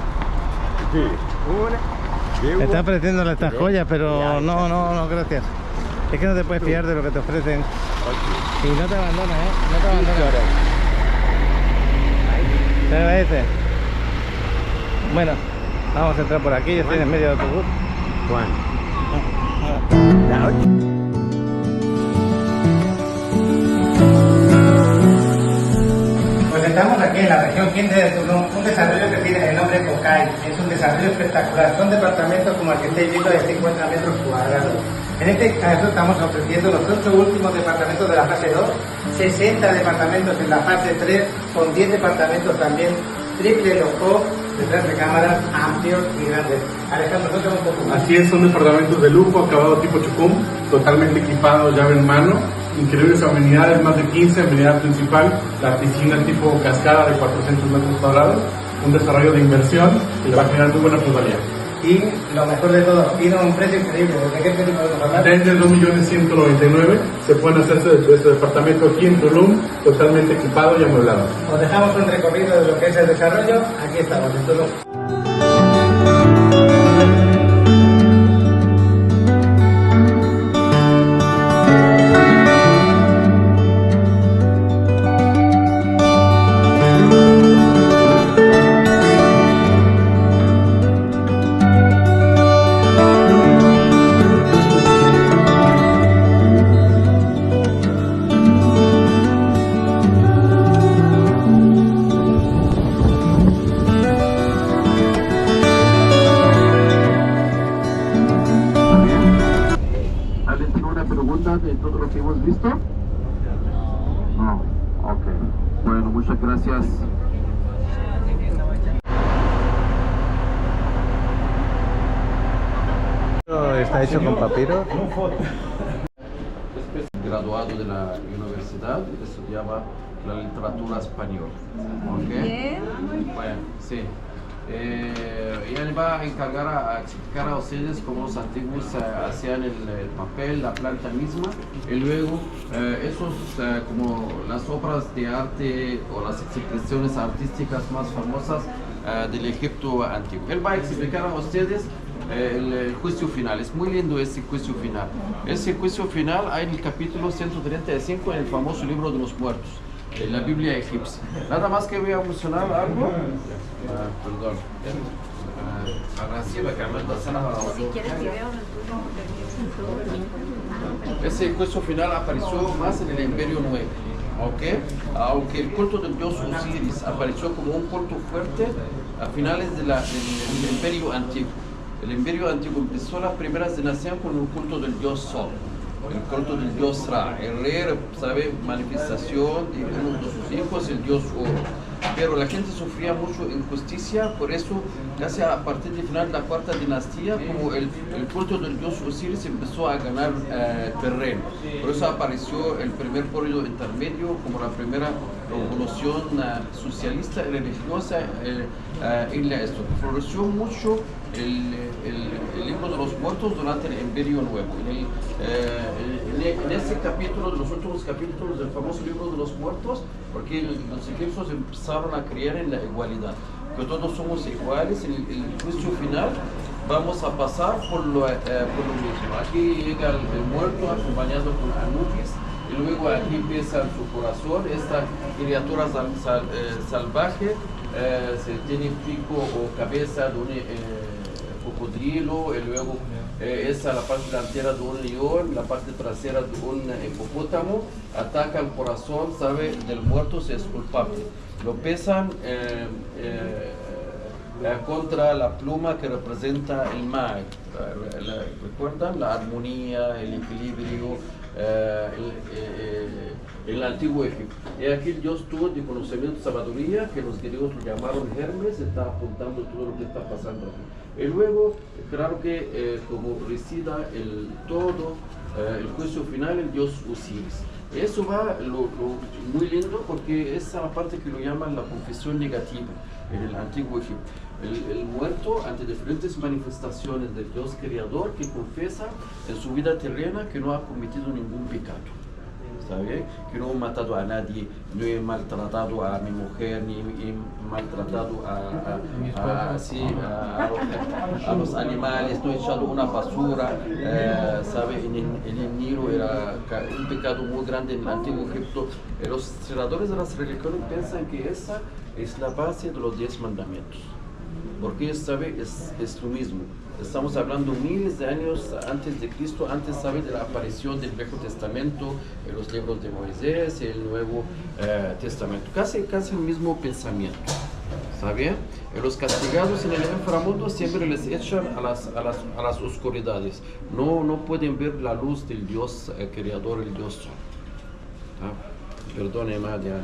Me está ofreciendo estas joyas, pero no, gracias. Es que no te puedes fiar de lo que te ofrecen. Y no te abandonas, no te abandonas. Te agradece. Bueno, vamos a entrar por aquí, yo estoy en medio del autobús. Pues estamos aquí en la región 15 de Tulum, un desarrollo que tiene el nombre Cocay. Es un desarrollo espectacular, son departamentos como el que estáis viendo de 50 metros cuadrados. En este caso estamos ofreciendo los 8 últimos departamentos de la fase 2, 60 departamentos en la fase 3, con 10 departamentos también, triple loco, detrás de cámaras, amplios y grandes. Alejandro, cuéntame un poco más. Así es, son departamentos de lujo, acabado tipo Chucum, totalmente equipados, llave en mano, increíbles amenidades, más de 15, amenidad principal, la piscina tipo cascada de 400 metros cuadrados, un desarrollo de inversión y le va a generar muy buena plusvalía. Y lo mejor de todo, tiene un precio increíble. ¿De qué precio podemos hablar? Desde 2.199.000 se pueden hacerse de este departamento aquí en Tulum, totalmente equipado y amueblado. Os dejamos un recorrido de lo que es el desarrollo. Aquí estamos, en Tulum. ¿Alguna pregunta de todo lo que hemos visto? No. Ok. Bueno, muchas gracias. ¿Está hecho con papiro? Graduado de la universidad, estudiaba la literatura española. ¿Ok? Bueno, sí. Y él va a encargar a explicar a ustedes cómo los antiguos hacían el papel, la planta misma, y luego como las obras de arte o las expresiones artísticas más famosas del Egipto antiguo. Él va a explicar a ustedes el juicio final. Es muy lindo ese juicio final. Ese juicio final hay en el capítulo 135 en el famoso libro de los muertos, en la Biblia egipcia. Nada más que voy a mencionar algo. Perdón. Ese juicio final apareció más en el Imperio Nuevo. ¿Okay? Aunque el culto del dios Osiris apareció como un culto fuerte a finales del Imperio Antiguo. El Imperio Antiguo empezó las primeras dinastías con un culto del dios Sol, el culto del dios Ra. El rey, sabe, manifestación de uno de sus hijos, el dios Oro. Pero la gente sufría mucho injusticia, por eso casi a partir del final de la cuarta dinastía, como el culto del dios Osiris empezó a ganar terreno. Por eso apareció el primer periodo intermedio como la primera revolución socialista y religiosa en la esto. Floreció mucho el libro de los muertos durante el Imperio Nuevo. En ese capítulo, de los últimos capítulos del famoso libro de los muertos, porque los egipcios empezaron a creer en la igualdad, que todos somos iguales. En el juicio final vamos a pasar por lo mismo. Aquí llega el muerto acompañado con Anubis, y luego aquí empieza su corazón, esta criatura salvaje, tiene pico o cabeza de un cocodrilo, y luego esa la parte delantera de un león, la parte trasera de un hipopótamo, ataca el corazón, sabe, del muerto, se es culpable. Lo pesan contra la pluma que representa el mar. ¿Recuerdan? La armonía, el equilibrio, el antiguo Egipto. Y aquí el dios tuvo de conocimiento y sabiduría, que los griegos lo llamaron Hermes, está apuntando todo lo que está pasando aquí. Y luego, claro que como resida el juicio final, el dios Osiris. Eso va muy lindo, porque esa es la parte que lo llaman la confesión negativa en el antiguo Egipto. El muerto, ante diferentes manifestaciones del Dios creador, que confiesa en su vida terrena que no ha cometido ningún pecado. ¿Está bien? Que no he matado a nadie, no he maltratado a mi mujer, ni he maltratado a los animales, no he echado una basura, ¿sabe? En el Nilo era un pecado muy grande en el antiguo Egipto. Los historiadores de las religiones piensan que esa es la base de los 10 mandamientos. Porque, ¿sabe? Es lo mismo. Estamos hablando miles de años antes de Cristo, antes, ¿sabe? De la aparición del Viejo Testamento, en los libros de Moisés y el Nuevo Testamento. Casi el mismo pensamiento. ¿Está bien? Los castigados en el inframundo siempre les echan a las oscuridades. No pueden ver la luz del Dios creador, el Dios Sol. Perdone, madre,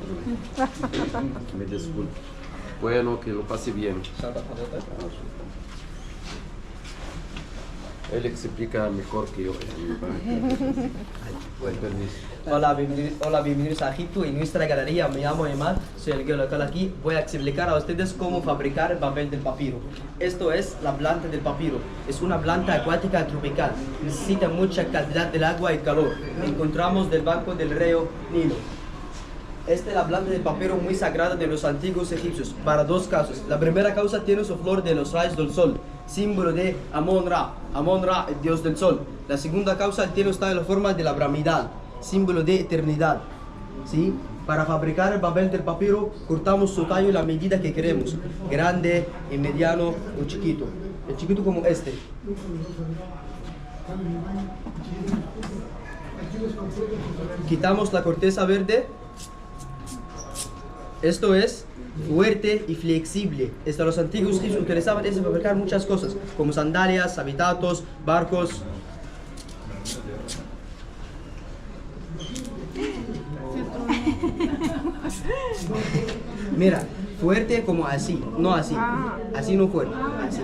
me disculpo. Bueno, que lo pase bien. Él explica mejor que yo. Hola, bienvenidos a Egipto y nuestra galería. Me llamo Emad, soy el guía local aquí. Voy a explicar a ustedes cómo fabricar el papel del papiro. Esto es la planta del papiro. Es una planta acuática tropical. Necesita mucha cantidad de agua y calor. Encontramos del banco del río Nilo. Esta es la planta del papiro muy sagrada de los antiguos egipcios, para dos casos. La primera causa tiene su flor de los rayos del sol, símbolo de Amon-Ra, el dios del sol. La segunda causa, el tiene está en la forma de la piramidal, símbolo de eternidad. ¿Sí? Para fabricar el papel del papiro, cortamos su tallo y la medida que queremos, grande, mediano o chiquito. El chiquito como este. Quitamos la corteza verde. Esto es fuerte y flexible. Los antiguos egipcios utilizaban eso para fabricar muchas cosas, como sandalias, habitatos, barcos. Mira, fuerte como así, no así. Así no fuerte, así.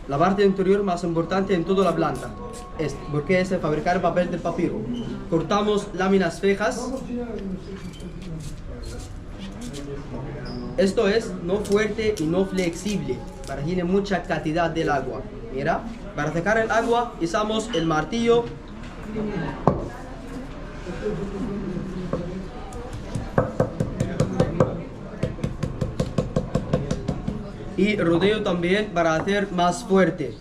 La parte interior más importante en toda la planta, porque es el fabricar papel del papiro. Cortamos láminas fijas. Esto es no fuerte y no flexible, para que tiene mucha cantidad del agua. Mira, para sacar el agua usamos el martillo. Y rodeo también para hacer más fuerte.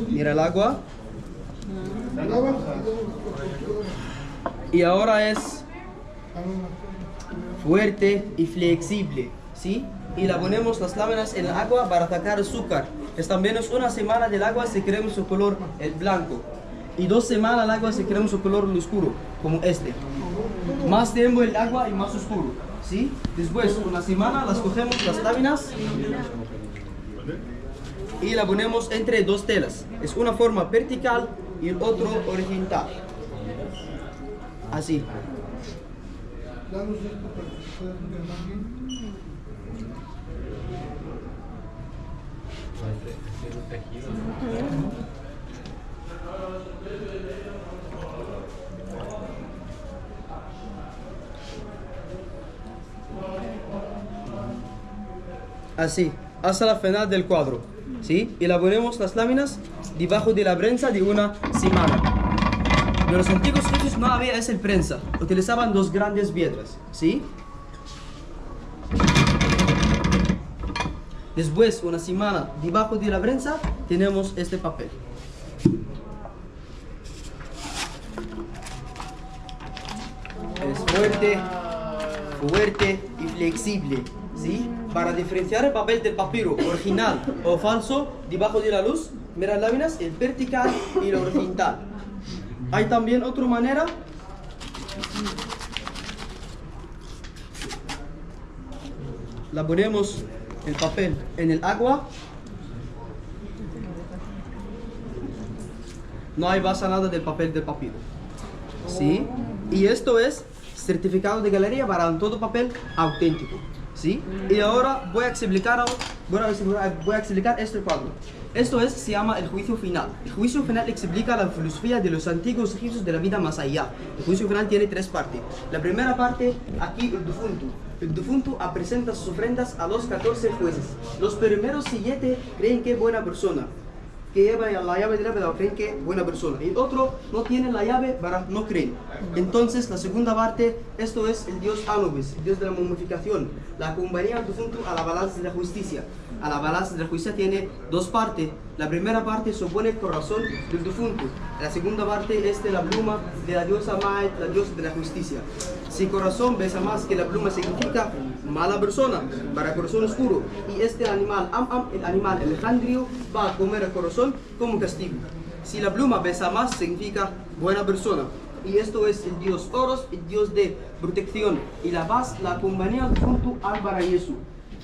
Mira el agua. Y ahora es fuerte y flexible, ¿sí? Y la ponemos las láminas en el agua para sacar azúcar. Es también es una semana del agua si queremos su color el blanco. Y 2 semanas el agua si queremos su color oscuro, como este. Más tiempo el agua y más oscuro, ¿sí? Después, una semana las cogemos las láminas y la ponemos entre 2 telas. Es una forma vertical y el otro horizontal. Así. Así, hasta la final del cuadro, ¿sí? Y la ponemos las láminas debajo de la prensa de una semana. De los antiguos egipcios no había esa prensa, utilizaban 2 grandes piedras, ¿sí? Después, una semana debajo de la prensa, tenemos este papel. Es fuerte y flexible, ¿sí? Para diferenciar el papel del papiro original o falso, debajo de la luz, mira las láminas, el vertical y el horizontal. Hay también otra manera. La ponemos el papel en el agua. No hay basa nada del papel del papiro, ¿sí? Y esto es certificado de galería para todo papel auténtico, ¿sí? Y ahora voy a explicar este cuadro. Esto se llama el juicio final. El juicio final explica la filosofía de los antiguos egipcios de la vida más allá. El juicio final tiene 3 partes. La primera parte, aquí el difunto. El difunto presenta sus ofrendas a los 14 jueces. Los primeros 7 creen que es buena persona, que lleva la llave de la vida, creen que es buena persona. Y el otro no tiene la llave, para no creen. Entonces la segunda parte, esto es el dios Anubis, el dios de la momificación. La acompaña al difunto a la balanza de la justicia. A la balanza de la justicia tiene 2 partes. La primera parte supone el corazón del difunto. La segunda parte es de la pluma de la diosa Maet, la diosa de la justicia. Si corazón pesa más que la pluma, significa mala persona, para corazón oscuro. Y este animal, el animal Alejandro, va a comer el corazón como castigo. Si la pluma pesa más, significa buena persona. Y esto es el dios Horus, el dios de protección. Y la paz la acompaña al difunto al paraíso.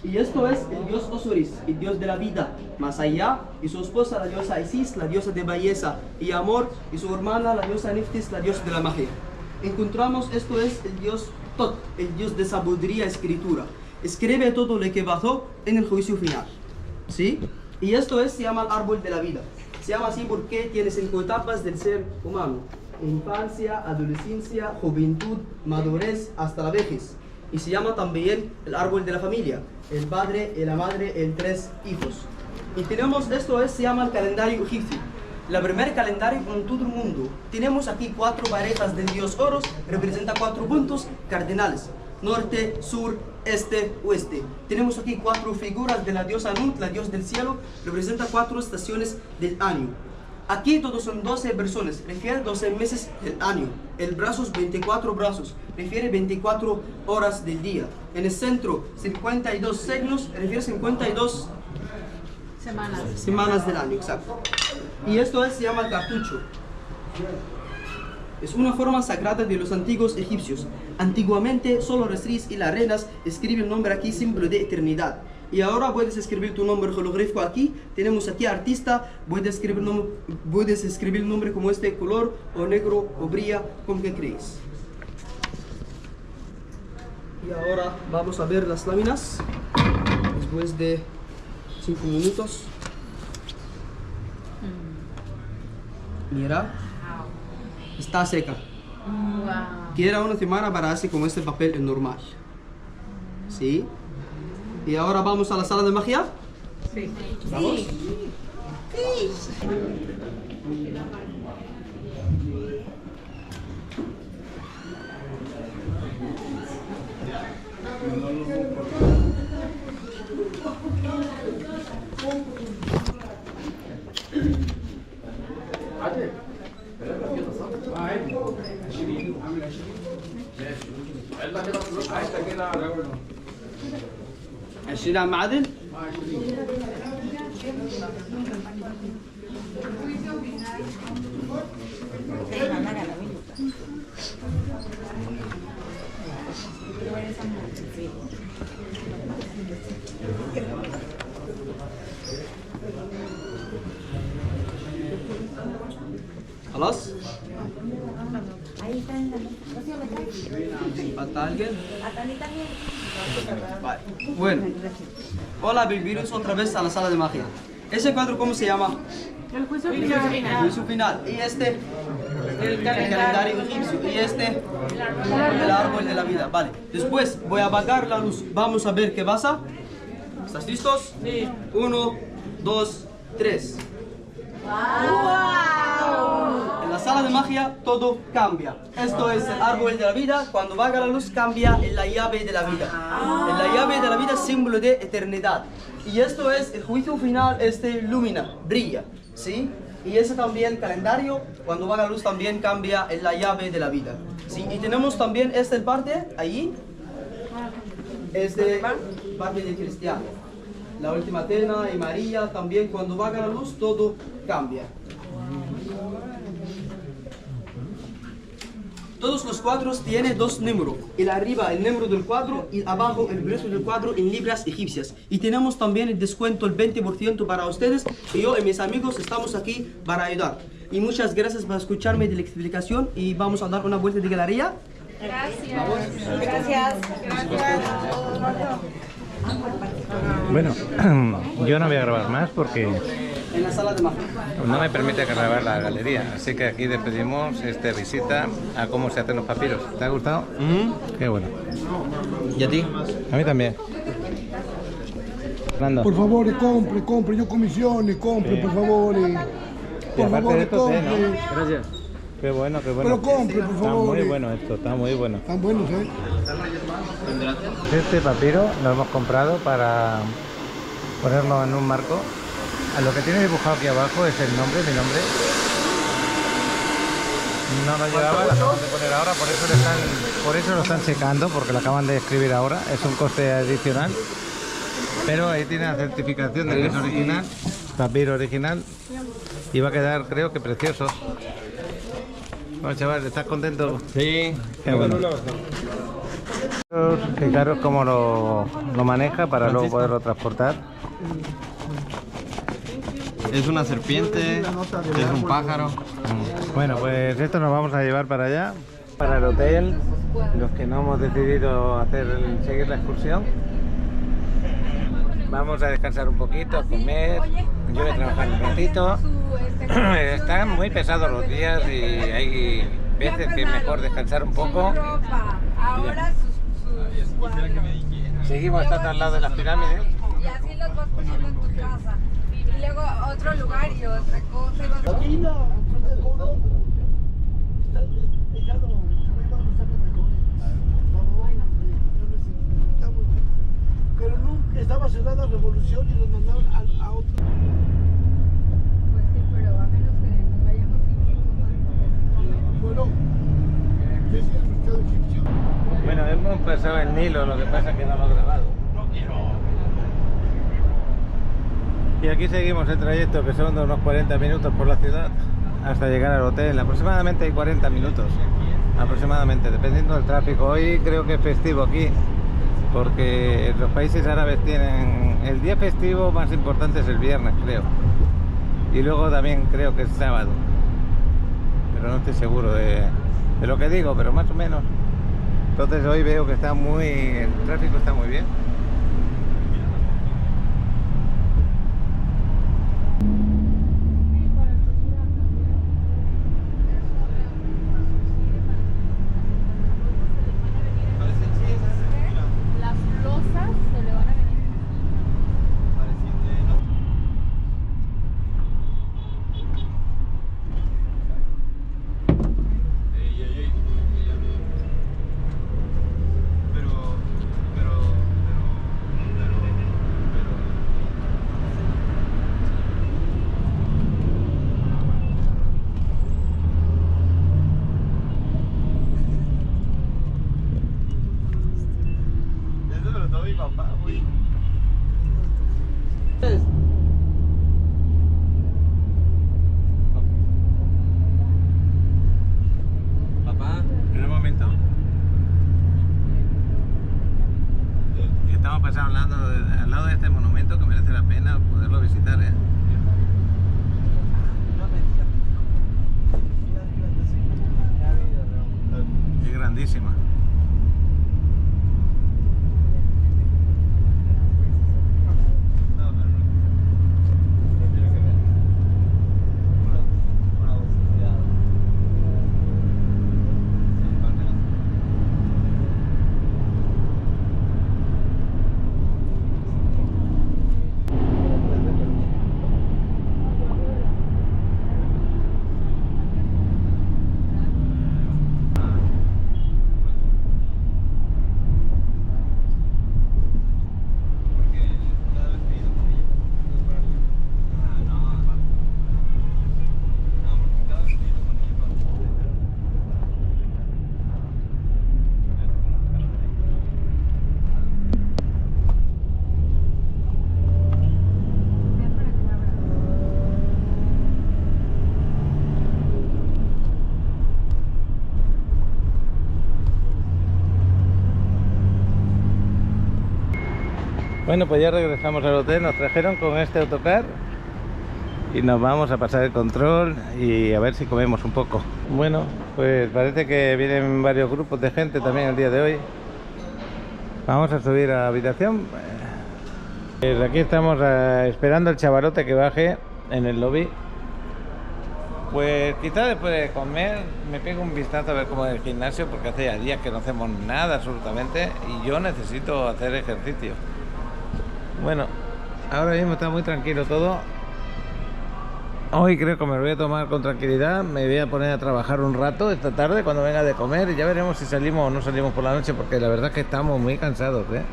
Y esto es el dios Osiris, el dios de la vida más allá, y su esposa, la diosa Isis, la diosa de belleza y amor, y su hermana, la diosa Neftis, la diosa de la magia. Encontramos, esto es el dios Tot, el dios de sabiduría y escritura. Escribe todo lo que pasó en el juicio final, ¿sí? Y esto se llama el árbol de la vida. Se llama así porque tiene 5 etapas del ser humano: infancia, adolescencia, juventud, madurez, hasta la vejez. Y se llama también el árbol de la familia: el padre, la madre, el 3 hijos. Y tenemos, esto se llama el calendario egipcio. La primer calendario en todo el mundo. Tenemos aquí 4 parejas del dios Horus, representa 4 puntos cardinales: norte, sur, este, oeste. Tenemos aquí 4 figuras de la diosa Nut, la diosa del cielo, representa 4 estaciones del año. Aquí todos son 12 personas, refiere 12 meses del año. El brazo es 24 brazos, refiere 24 horas del día. En el centro, 52 signos, refiere 52 semanas del año, exacto. Y esto se llama el cartucho. Es una forma sagrada de los antiguos egipcios. Antiguamente, solo los reyes y las reinas escriben el nombre aquí, símbolo de eternidad. Y ahora puedes escribir tu nombre holográfico aquí. Tenemos aquí artista, puedes escribir el nombre como este, color o negro o brilla, como que crees. Y ahora vamos a ver las láminas después de 5 minutos. Mira, está seca. Queda una semana para hacer como este papel normal. ¿Sí? Y ahora vamos a la sala de magia. Sí. ¿Vamos? Sí. عشرين عم عادل. خلاص؟ ¿Falta alguien? Vale. Bueno, hola, bienvenidos otra vez a la sala de magia. ¿Ese cuadro cómo se llama? El juicio final. El juicio final. ¿Y este? El calendario egipcio. ¿Y este? El árbol de la vida. Vale. Después voy a apagar la luz. Vamos a ver qué pasa. ¿Estás listos? Sí. 1, 2, 3. En la sala de magia todo cambia. Esto es el árbol de la vida. Cuando baja la luz cambia en la llave de la vida. En la llave de la vida símbolo de eternidad. Y esto es el juicio final, este ilumina, brilla, ¿sí? Y ese también calendario, cuando baja la luz también cambia en la llave de la vida, ¿sí? Y tenemos también esta parte, ahí, este parte de cristiano. La última cena y María también, cuando baja la luz todo cambia. Todos los cuadros tienen dos números, el arriba el número del cuadro y abajo el precio del cuadro en libras egipcias. Y tenemos también el descuento el 20% para ustedes, y yo y mis amigos estamos aquí para ayudar. Y muchas gracias por escucharme de la explicación y vamos a dar una vuelta de galería. Gracias. ¿Vamos? Gracias. Bueno, yo no voy a grabar más porque en la sala de magia no me permite grabar la galería, así que aquí despedimos esta visita a cómo se hacen los papiros. ¿Te ha gustado? Qué bueno. ¿Y a ti? A mí también. Fernando. Por favor, compre, yo comisiones, compre, por favor. Y aparte de esto, compre. ¿no? Gracias. Qué bueno, qué bueno. Pero compre, por favor. Está muy bueno esto, está muy bueno. Están buenos, ¿eh? Este papiro lo hemos comprado para ponerlo en un marco. A lo que tiene dibujado aquí abajo es el nombre, mi nombre. No lo llevaba, lo acaban de poner ahora, por eso lo están secando, porque lo acaban de escribir ahora. Es un coste adicional. Pero ahí tiene la certificación de que es original, papiro original. Y va a quedar, creo que precioso. Bueno, chaval, ¿estás contento? Sí. Qué bueno. Fijaros cómo lo maneja para luego poderlo transportar. Es una serpiente, es un pájaro. Bueno, pues esto nos vamos a llevar para allá, para el hotel. Los que no hemos decidido seguir la excursión. Vamos a descansar un poquito, a comer. Yo voy a trabajar un ratito. Están muy pesados los días y hay veces que es mejor descansar un poco. Seguimos estando al lado de las pirámides. Y así los vas poniendo en tu casa. Y luego otro lugar y otra cosa. Pero nunca estaba cerrada la revolución y nos mandaron a otro. Pues sí, pero a menos que nos vayamos sin Bueno, ¿qué es el mercado egipcio? Bueno, hemos pasado el Nilo, lo que pasa es que no lo he grabado. Y aquí seguimos el trayecto, que son de unos 40 minutos por la ciudad hasta llegar al hotel. Aproximadamente hay 40 minutos, aproximadamente, dependiendo del tráfico. Hoy creo que es festivo aquí, porque los países árabes tienen el día festivo más importante es el viernes, creo. Y luego también creo que es sábado. Pero no estoy seguro de lo que digo, pero más o menos. Entonces hoy veo que está el tráfico está muy bien. Papá, En un momento. Estamos pasando al lado de este monumento que merece la pena poderlo visitar, ¿eh? Es grandísima. Bueno, pues ya regresamos al hotel, nos trajeron con este autocar y nos vamos a pasar el control y a ver si comemos un poco. Bueno, pues parece que vienen varios grupos de gente también el día de hoy. Vamos a subir a la habitación. Pues aquí estamos esperando al chavalote que baje en el lobby. Pues quizá después de comer me pego un vistazo a ver cómo es el gimnasio, porque hace ya días que no hacemos nada absolutamente y yo necesito hacer ejercicio. Bueno, ahora mismo está muy tranquilo todo. Hoy creo que me lo voy a tomar con tranquilidad. Me voy a poner a trabajar un rato esta tarde cuando venga de comer y ya veremos si salimos o no salimos por la noche, porque la verdad es que estamos muy cansados, ¿eh?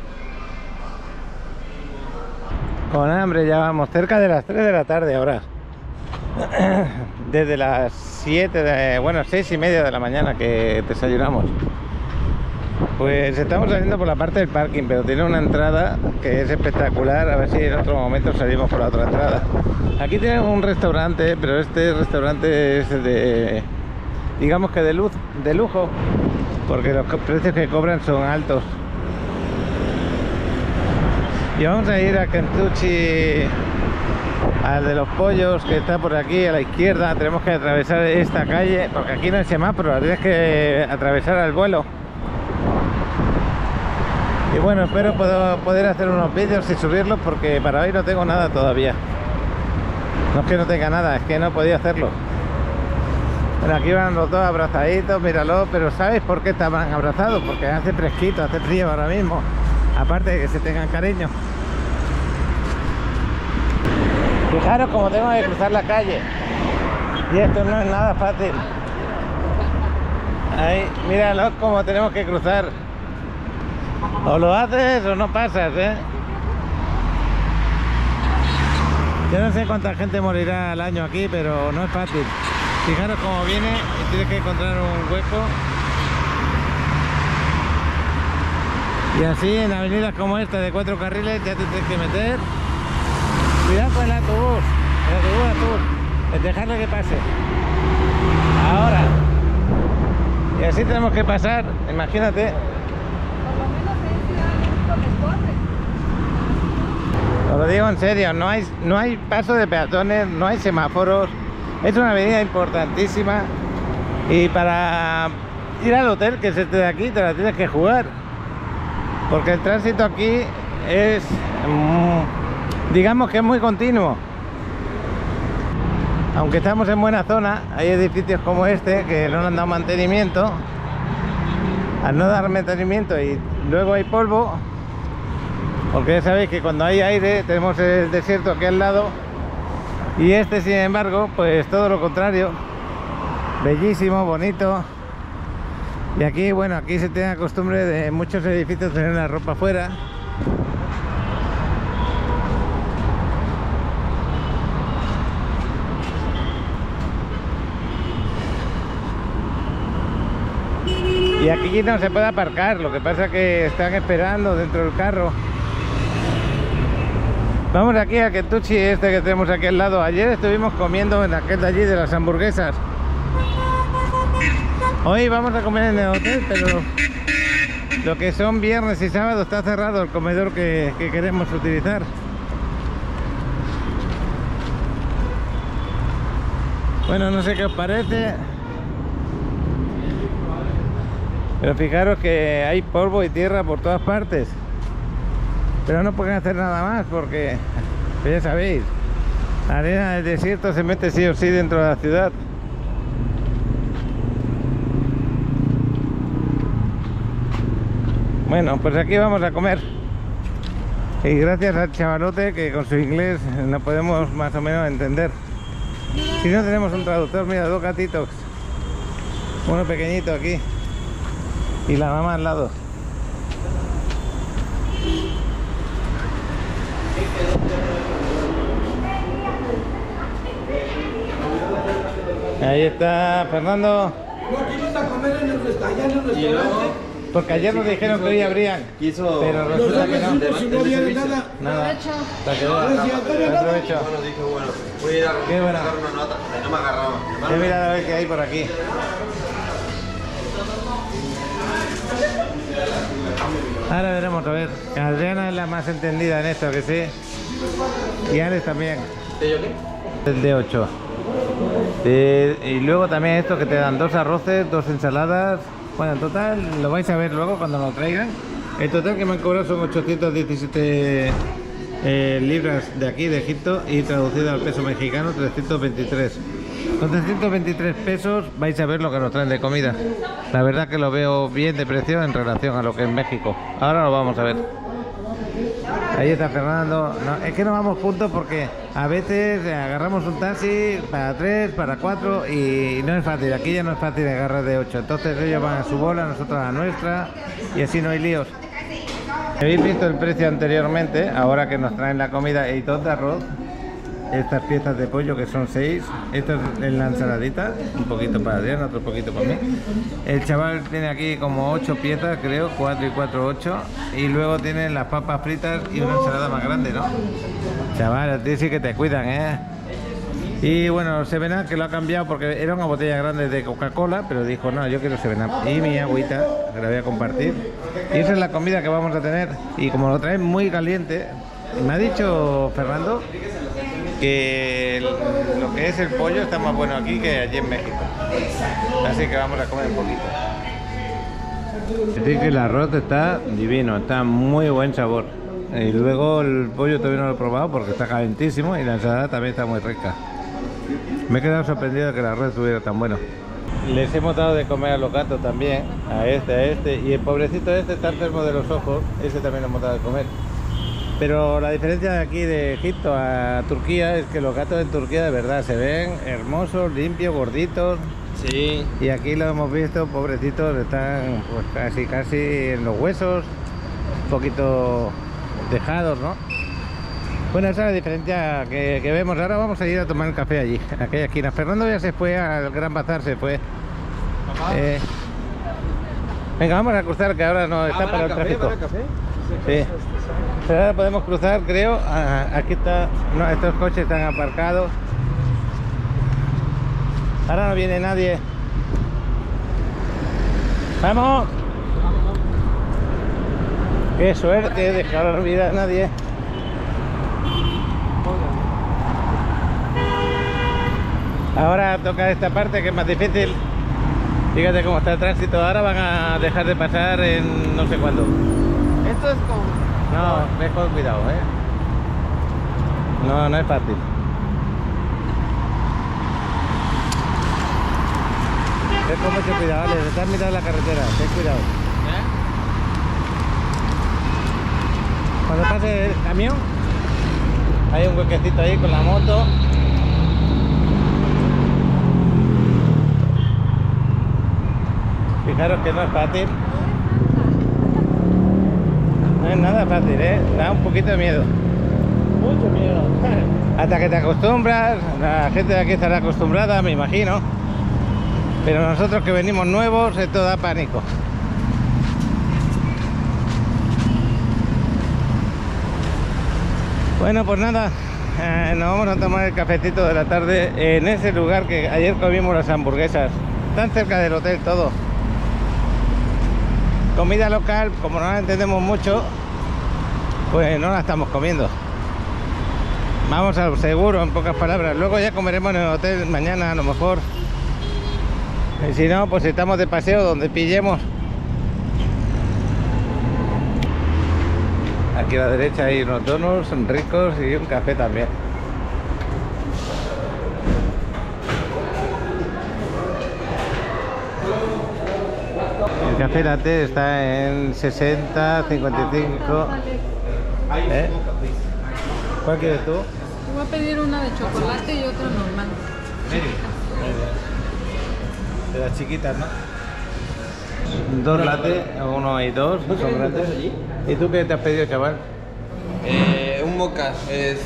Con hambre, ya vamos cerca de las 3 de la tarde ahora. Desde las 6:30 de la mañana que desayunamos. Pues estamos saliendo por la parte del parking, pero tiene una entrada que es espectacular. A ver si en otro momento salimos por la otra entrada. Aquí tienen un restaurante, pero este restaurante es digamos que de lujo, porque los precios que cobran son altos. Y vamos a ir a Kentucky, al de los pollos, que está por aquí a la izquierda. Tenemos que atravesar esta calle, porque aquí no hay semáforo, la tienes que atravesar al vuelo. Y bueno, espero poder hacer unos vídeos y subirlos, porque para hoy no tengo nada todavía. No es que no tenga nada, es que no podía hacerlo. Bueno, aquí van los dos abrazaditos, míralo, pero ¿sabes por qué estaban abrazados? Porque hace fresquito, hace frío ahora mismo. Aparte de que se tengan cariño. Fijaros cómo tengo que cruzar la calle. Y esto no es nada fácil. Ahí, míralo cómo tenemos que cruzar. O lo haces o no pasas, ¿eh? Yo no sé cuánta gente morirá al año aquí, pero no es fácil. Fijaros cómo viene y tienes que encontrar un hueco. Y así en avenidas como esta de 4 carriles ya te tienes que meter. Cuidado con el autobús, dejarle que pase. Ahora. Y así tenemos que pasar, imagínate. Os lo digo en serio, no hay paso de peatones, no hay semáforos. Es una avenida importantísima. Y para ir al hotel, que es este de aquí, te la tienes que jugar. Porque el tránsito aquí es, digamos que es muy continuo. Aunque estamos en buena zona, hay edificios como este que no le han dado mantenimiento. Al no dar mantenimiento y luego hay polvo, porque ya sabéis que cuando hay aire tenemos el desierto aquí al lado, y este sin embargo pues todo lo contrario, bellísimo, bonito. Y aquí, bueno, aquí se tiene la costumbre de muchos edificios tener la ropa afuera. Y aquí no se puede aparcar, lo que pasa es que están esperando dentro del carro. Vamos aquí al Kentucky este que tenemos aquí al lado. Ayer estuvimos comiendo en aquel de allí de las hamburguesas. Hoy vamos a comer en el hotel, pero lo que son viernes y sábado está cerrado el comedor que queremos utilizar. Bueno, no sé qué os parece, pero fijaros que hay polvo y tierra por todas partes. Pero no pueden hacer nada más porque, ya sabéis, la arena del desierto se mete sí o sí dentro de la ciudad. Bueno, pues aquí vamos a comer. Y gracias al chavalote que con su inglés nos podemos más o menos entender. Si no tenemos un traductor, mira, dos gatitos. Uno pequeñito aquí y la mamá al lado. Ahí está Fernando. No, aquí no está a comer en el restaurante. Porque ayer nos dijeron que hoy abrían, pero resulta que no. Si no había nada. Nada. Aprovecho. Bueno, dije, bueno, voy a ir a Qué buena. buscar una nota, no me agarraba. He mirado a ver qué hay por aquí. Ahora veremos, a ver. Adriana es la más entendida en esto, que sí. Y Alex también. ¿Yo qué? El D8. Y luego también esto que te dan 2 arroces, 2 ensaladas. Bueno, en total lo vais a ver luego cuando lo traigan. El total que me han cobrado son 817 libras de aquí, de Egipto, y traducido al peso mexicano 323. Con 323 pesos vais a ver lo que nos traen de comida. La verdad que lo veo bien de precio en relación a lo que es México. Ahora lo vamos a ver. Ahí está Fernando. No, es que no vamos juntos porque a veces agarramos un taxi para 3, para 4 y no es fácil. Aquí ya no es fácil agarrar de 8. Entonces ellos van a su bola, nosotros a la nuestra y así no hay líos. Habéis visto el precio anteriormente, ahora que nos traen la comida y todo de arroz. Estas piezas de pollo que son 6, esto es la ensaladita, un poquito para Adrián, otro poquito para mí. El chaval tiene aquí como 8 piezas, creo, 4 y 4, 8. Y luego tienen las papas fritas y una ensalada más grande, ¿no? Chaval, a ti sí que te cuidan, ¿eh? Y bueno, Seven-Up que lo ha cambiado porque era una botella grande de Coca-Cola, pero dijo, no, yo quiero Seven-Up. Y mi agüita, que la voy a compartir. Y esa es la comida que vamos a tener. Y como lo traen muy caliente, me ha dicho Fernando que lo que es el pollo está más bueno aquí que allí en México, así que vamos a comer un poquito. Decir que el arroz está divino, está muy buen sabor, y luego el pollo todavía no lo he probado porque está calentísimo, y la ensalada también está muy rica. Me he quedado sorprendido de que el arroz estuviera tan bueno. Les hemos dado de comer a los gatos también, a este, y el pobrecito este está enfermo de los ojos, ese también lo hemos dado de comer. Pero la diferencia de aquí de Egipto a Turquía es que los gatos en Turquía de verdad se ven hermosos, limpios, gorditos. Sí. Y aquí lo hemos visto, pobrecitos, están pues casi en los huesos, un poquito dejados, ¿no? Bueno, esa es la diferencia que vemos. Ahora vamos a ir a tomar el café allí, en aquella esquina. Fernando ya se fue al Gran Bazar, se fue. Venga, vamos a cruzar, que ahora no está para el tráfico. Sí. Pero ahora podemos cruzar, creo. Aquí está. No, estos coches están aparcados. Ahora no viene nadie. ¡Vamos! ¡Qué suerte de que ahora no viene nadie! Ahora toca esta parte que es más difícil. Fíjate cómo está el tránsito. Ahora van a dejar de pasar en no sé cuándo. Esto es como... No, ve con cuidado, No, no es fácil. Ve con mucho cuidado, vale, está en mitad de la carretera, ten cuidado. Cuando pase el camión, hay un huequecito ahí con la moto. Fijaros que no es fácil. No es nada fácil, da un poquito de miedo. Mucho miedo. Hasta que te acostumbras, la gente de aquí estará acostumbrada, me imagino. Pero nosotros que venimos nuevos, esto da pánico. Bueno, pues nada, nos vamos a tomar el cafecito de la tarde en ese lugar que ayer comimos las hamburguesas. Tan cerca del hotel todo. Comida local, como no la entendemos mucho, pues no la estamos comiendo. Vamos al seguro, en pocas palabras. Luego ya comeremos en el hotel mañana a lo mejor. Y si no, pues estamos de paseo donde pillemos. Aquí a la derecha hay unos donuts ricos y un café también. El café latte está en 60, 55. ¿Cuál quieres tú? Voy a pedir una de chocolate y otra normal. De las chiquitas, ¿no? Dos latte, uno y dos, son grandes. ¿Y tú qué te has pedido, chaval? Un mocha es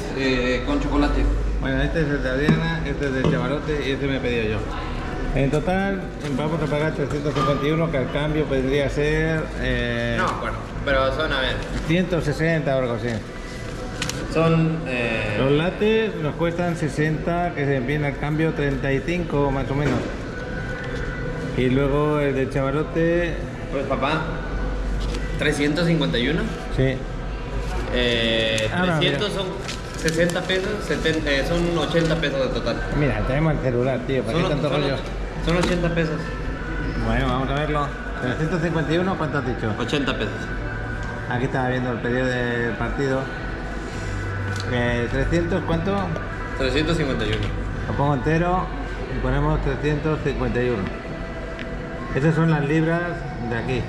con chocolate. Bueno, este es el de Adriana, este es del chavalote y este me he pedido yo. En total vamos a pagar 351, que al cambio podría ser... No, bueno, pero son, a ver... 160 o algo así. Son... Los lates nos cuestan 60, que se viene al cambio 35 más o menos. Y luego el del chavalote... Pues papá, 351. Sí. 300 son 60 pesos, 70, son 80 pesos en total. Mira, tenemos el celular, tío, ¿para qué tanto rollo? Son 80 pesos. Bueno, vamos a verlo. 351, ¿cuánto has dicho? 80 pesos. Aquí estaba viendo el pedido del partido. 300, ¿cuánto? 351. Lo pongo entero y ponemos 351. Esas son las libras de aquí.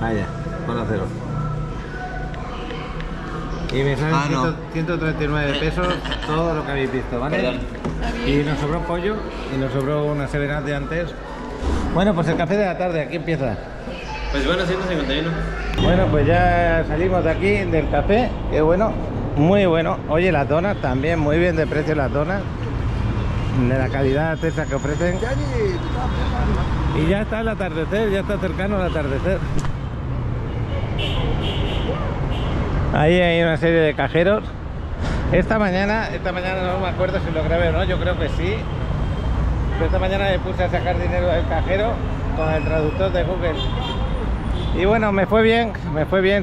Vaya, con los ceros. Y me salen 139 pesos todo lo que habéis visto, ¿vale? Perdón. Y nos sobró pollo y nos sobró una serenata de antes. Bueno, pues el café de la tarde, aquí empieza. Pues bueno, 151. Bueno, pues ya salimos de aquí, del café, que bueno, muy bueno. Oye, las donas también, muy bien de precio las donas. De la calidad esa que ofrecen. Y ya está el atardecer, ya está cercano el atardecer. Ahí hay una serie de cajeros. Esta mañana no me acuerdo si lo grabé o no, yo creo que sí. Pero esta mañana me puse a sacar dinero del cajero con el traductor de Google. Y bueno, me fue bien,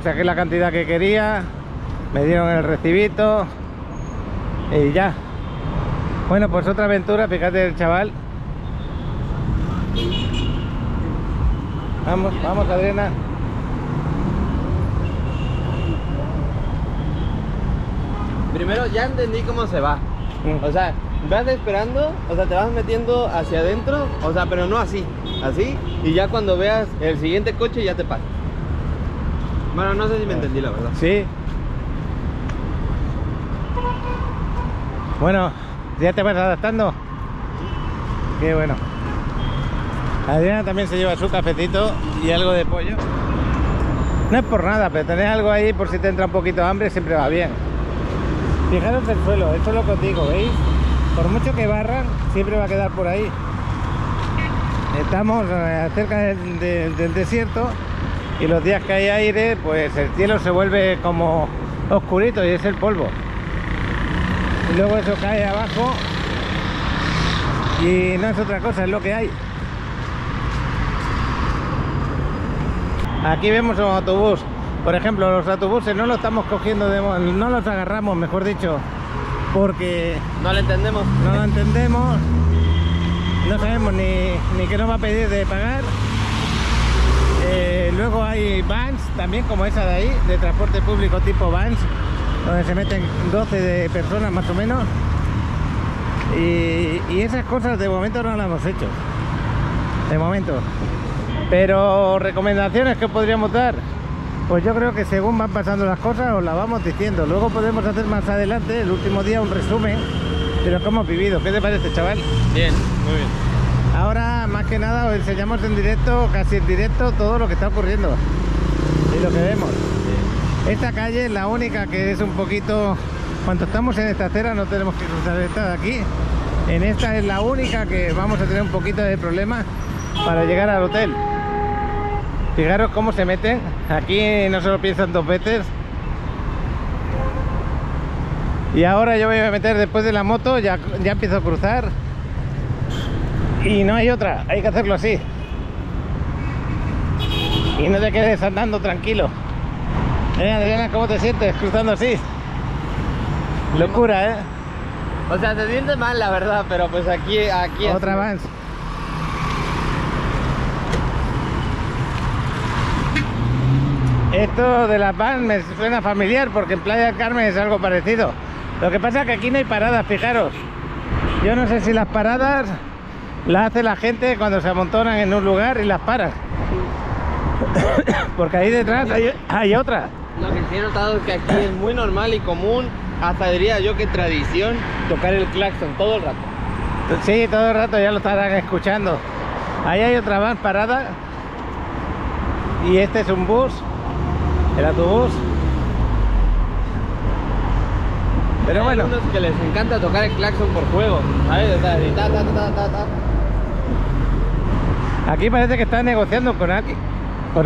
saqué la cantidad que quería, me dieron el recibito y ya. Bueno, pues otra aventura, fíjate el chaval. Vamos, vamos, Adriana. Primero ya entendí cómo se va. O sea, vas esperando, o sea, te vas metiendo hacia adentro, o sea, pero no así, así, y ya cuando veas el siguiente coche ya te pasa. Bueno, no sé si me entendí la verdad. Sí. Bueno, ¿ya te vas adaptando? Qué bueno. Adriana también se lleva su cafecito y algo de pollo. No es por nada, pero tener algo ahí por si te entra un poquito de hambre siempre va bien. Fijaros el suelo, esto es lo que os digo, ¿veis? Por mucho que barran, siempre va a quedar por ahí. Estamos cerca del desierto y los días que hay aire, pues el cielo se vuelve como oscurito y es el polvo. Y luego eso cae abajo y no es otra cosa, es lo que hay. Aquí vemos un autobús. Por ejemplo, los autobuses no los estamos cogiendo, no los agarramos, mejor dicho, porque no lo entendemos. No lo entendemos, no sabemos ni qué nos va a pedir de pagar. Luego hay vans también, como esa de ahí, de transporte público tipo vans, donde se meten 12 de personas más o menos. Y esas cosas de momento no las hemos hecho, de momento. Pero recomendaciones que podríamos dar, pues yo creo que según van pasando las cosas os las vamos diciendo. Luego podemos hacer más adelante, el último día, un resumen de lo que hemos vivido. ¿Qué te parece, chaval? Bien, muy bien. Ahora más que nada os enseñamos en directo, casi en directo, todo lo que está ocurriendo y lo que vemos. Esta calle es la única que es un poquito, cuando estamos en esta acera no tenemos que cruzar esta de aquí. En esta es la única que vamos a tener un poquito de problema para llegar al hotel. Fijaros cómo se meten, aquí no se lo piensan dos veces. Y ahora yo voy a meter después de la moto, ya empiezo a cruzar. Y no hay otra, hay que hacerlo así. Y no te quedes andando tranquilo. Adriana, ¿cómo te sientes cruzando así? Locura, ¿eh? O sea, se siente mal la verdad, pero pues aquí otra vans. Esto de las vans me suena familiar porque en Playa del Carmen es algo parecido. Lo que pasa es que aquí no hay paradas, fijaros. Yo no sé si las paradas las hace la gente cuando se amontonan en un lugar y las paran. Porque ahí detrás hay otra. Lo que sí he notado es que aquí es muy normal y común, hasta diría yo que tradición, tocar el claxon todo el rato. Sí, todo el rato ya lo estarán escuchando. Ahí hay otra van parada. Y este es un bus, el autobús. Pero bueno. Hay algunos que les encanta tocar el claxon por juego, ¿sabes? O sea, Aquí parece que está negociando con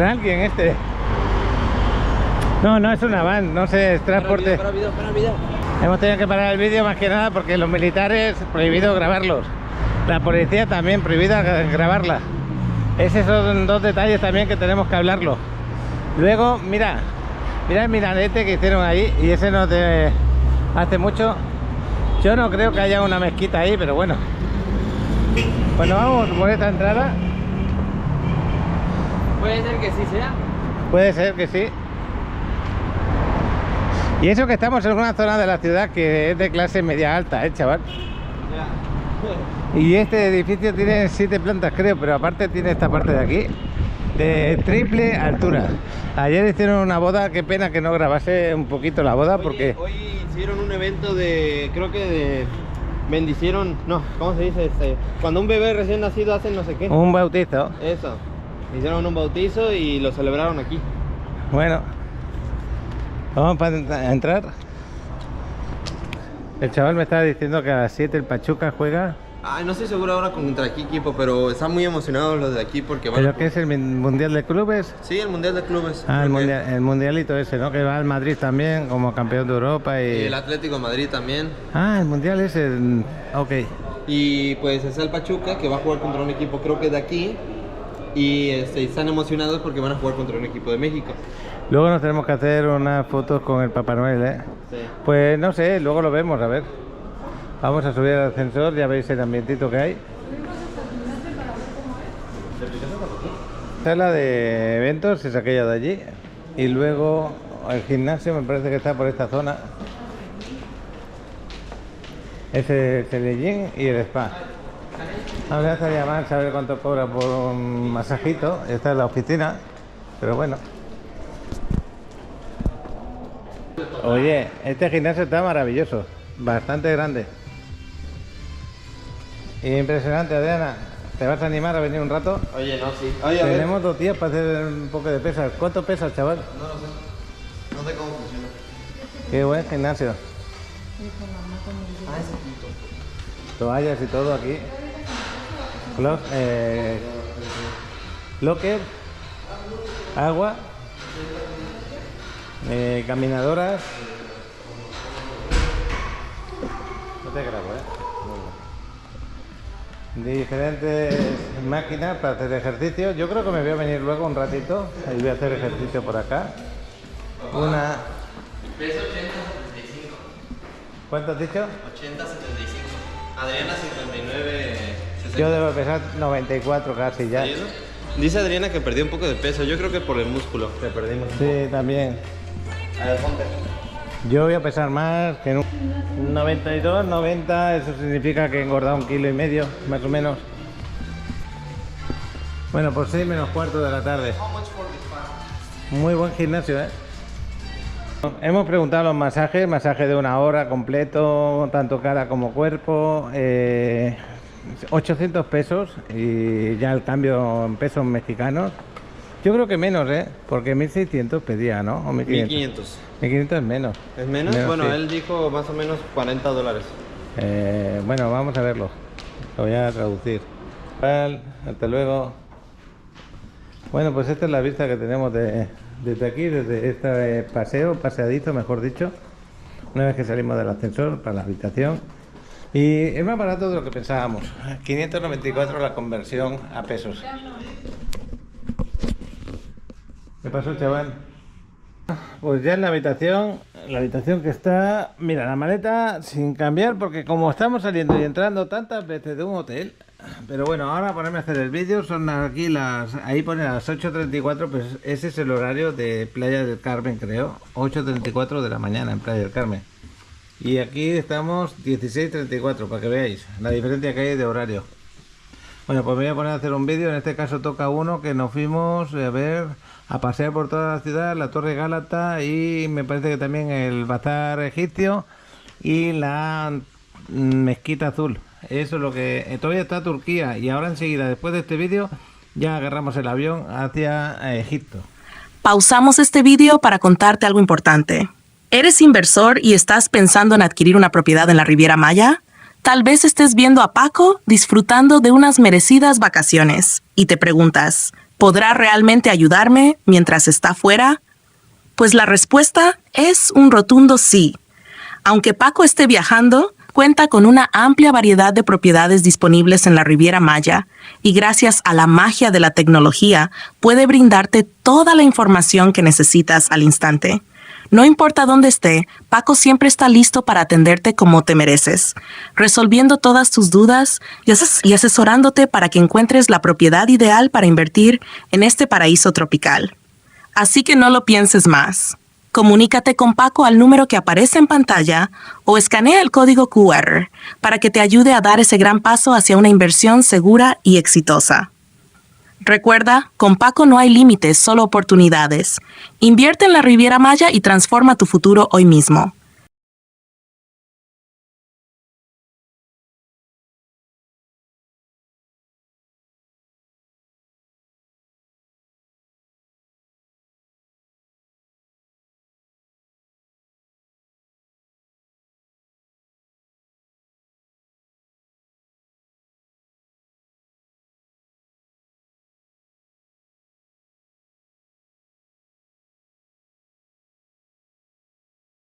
alguien este. No es una van, no sé, es transporte. Para video. Hemos tenido que parar el vídeo más que nada porque los militares prohibido grabarlos. La policía también prohibida grabarla. Esos son dos detalles también que tenemos que hablarlo. Luego, mira el minarete que hicieron ahí, y ese no te hace mucho. Yo no creo que haya una mezquita ahí, pero bueno. Bueno, vamos por esta entrada. Puede ser que sí sea. Puede ser que sí. Y eso que estamos en una zona de la ciudad que es de clase media alta, chaval. Y este edificio tiene 7 plantas, creo, pero aparte tiene esta parte de aquí de triple altura. Ayer hicieron una boda, qué pena que no grabase un poquito la boda. Porque hoy hicieron un evento de, creo que de bendicieron, no, ¿cómo se dice? Cuando un bebé recién nacido hacen no sé qué. Un bautizo. Eso, hicieron un bautizo y lo celebraron aquí. Bueno, vamos para entrar. El chaval me estaba diciendo que a las 7 el Pachuca juega. Ay, no estoy seguro ahora contra qué equipo, pero están muy emocionados los de aquí porque van. ¿Pero qué es el Mundial de Clubes? Sí, el Mundial de Clubes. Ah, el mundialito ese, ¿no? Que va al Madrid también como campeón de Europa y el Atlético de Madrid también. Ah, el Mundial ese, ok. Y pues es el Pachuca que va a jugar contra un equipo creo que de aquí. Y están emocionados porque van a jugar contra un equipo de México. Luego nos tenemos que hacer unas fotos con el Papá Noel, ¿eh? Sí. Pues no sé, luego lo vemos, a ver. Vamos a subir al ascensor, ya veis el ambientito que hay. Sala de eventos es aquella de allí. Y luego el gimnasio me parece que está por esta zona. Ese es el gym y el spa. Ahora estaría mal saber cuánto cobra por un masajito. Esta es la oficina, pero bueno. Oye, este gimnasio está maravilloso, bastante grande. Impresionante, Adriana. ¿Te vas a animar a venir un rato? Oye, no, sí. Oye, tenemos 2 días para hacer un poco de pesas. ¿Cuánto pesas, chaval? No lo sé. No sé cómo funciona. Qué buen gimnasio. Toallas y todo aquí. Locker. Agua. Caminadoras. No te grabo, diferentes máquinas para hacer ejercicio. Yo creo que me voy a venir luego un ratito y voy a hacer ejercicio por acá. ¿Cuánto has dicho? 80-75. Adriana 59. 60. Yo debo pesar 94 casi ya. Dice Adriana que perdió un poco de peso. Yo creo que por el músculo que perdimos. Sí, también. A ver, ponte. Yo voy a pesar más que 92, 90, eso significa que he engordado 1,5 kg, más o menos. Bueno, por 6 menos cuarto de la tarde. Muy buen gimnasio, ¿eh? Hemos preguntado los masajes, masaje de 1 hora completo, tanto cara como cuerpo, 800 pesos y ya el cambio en pesos mexicanos. Yo creo que menos, porque 1.600 pedía, ¿no? O 1.500. 1.500 es menos. ¿Es menos? Bueno, sí. Él dijo más o menos $40. Bueno, vamos a verlo. Lo voy a traducir. Hasta luego. Bueno, pues esta es la vista que tenemos desde aquí, desde este paseadito, mejor dicho. Una vez que salimos del ascensor para la habitación. Y es más barato de lo que pensábamos. 594 la conversión a pesos. ¿Qué pasó, chaval? Pues ya en la habitación que está... Mira, la maleta sin cambiar, porque como estamos saliendo y entrando tantas veces de un hotel... Pero bueno, ahora ponerme a hacer el vídeo, son aquí las... Ahí pone las 8:34, pues ese es el horario de Playa del Carmen, creo. 8:34 de la mañana en Playa del Carmen. Y aquí estamos 16:34, para que veáis la diferencia que hay de horario. Bueno, pues me voy a poner a hacer un vídeo. En este caso toca uno que nos fuimos a pasear por toda la ciudad, la Torre Gálata y me parece que también el Bazar Egipcio y la Mezquita Azul. Eso es lo que... Todavía está Turquía y ahora enseguida, después de este vídeo, ya agarramos el avión hacia Egipto. Pausamos este vídeo para contarte algo importante. ¿Eres inversor y estás pensando en adquirir una propiedad en la Riviera Maya? Tal vez estés viendo a Paco disfrutando de unas merecidas vacaciones y te preguntas, ¿podrá realmente ayudarme mientras está fuera? Pues la respuesta es un rotundo sí. Aunque Paco esté viajando, cuenta con una amplia variedad de propiedades disponibles en la Riviera Maya y gracias a la magia de la tecnología puede brindarte toda la información que necesitas al instante. No importa dónde esté, Paco siempre está listo para atenderte como te mereces, resolviendo todas tus dudas y asesorándote para que encuentres la propiedad ideal para invertir en este paraíso tropical. Así que no lo pienses más. Comunícate con Paco al número que aparece en pantalla o escanea el código QR para que te ayude a dar ese gran paso hacia una inversión segura y exitosa. Recuerda, con Paco no hay límites, solo oportunidades. Invierte en la Riviera Maya y transforma tu futuro hoy mismo.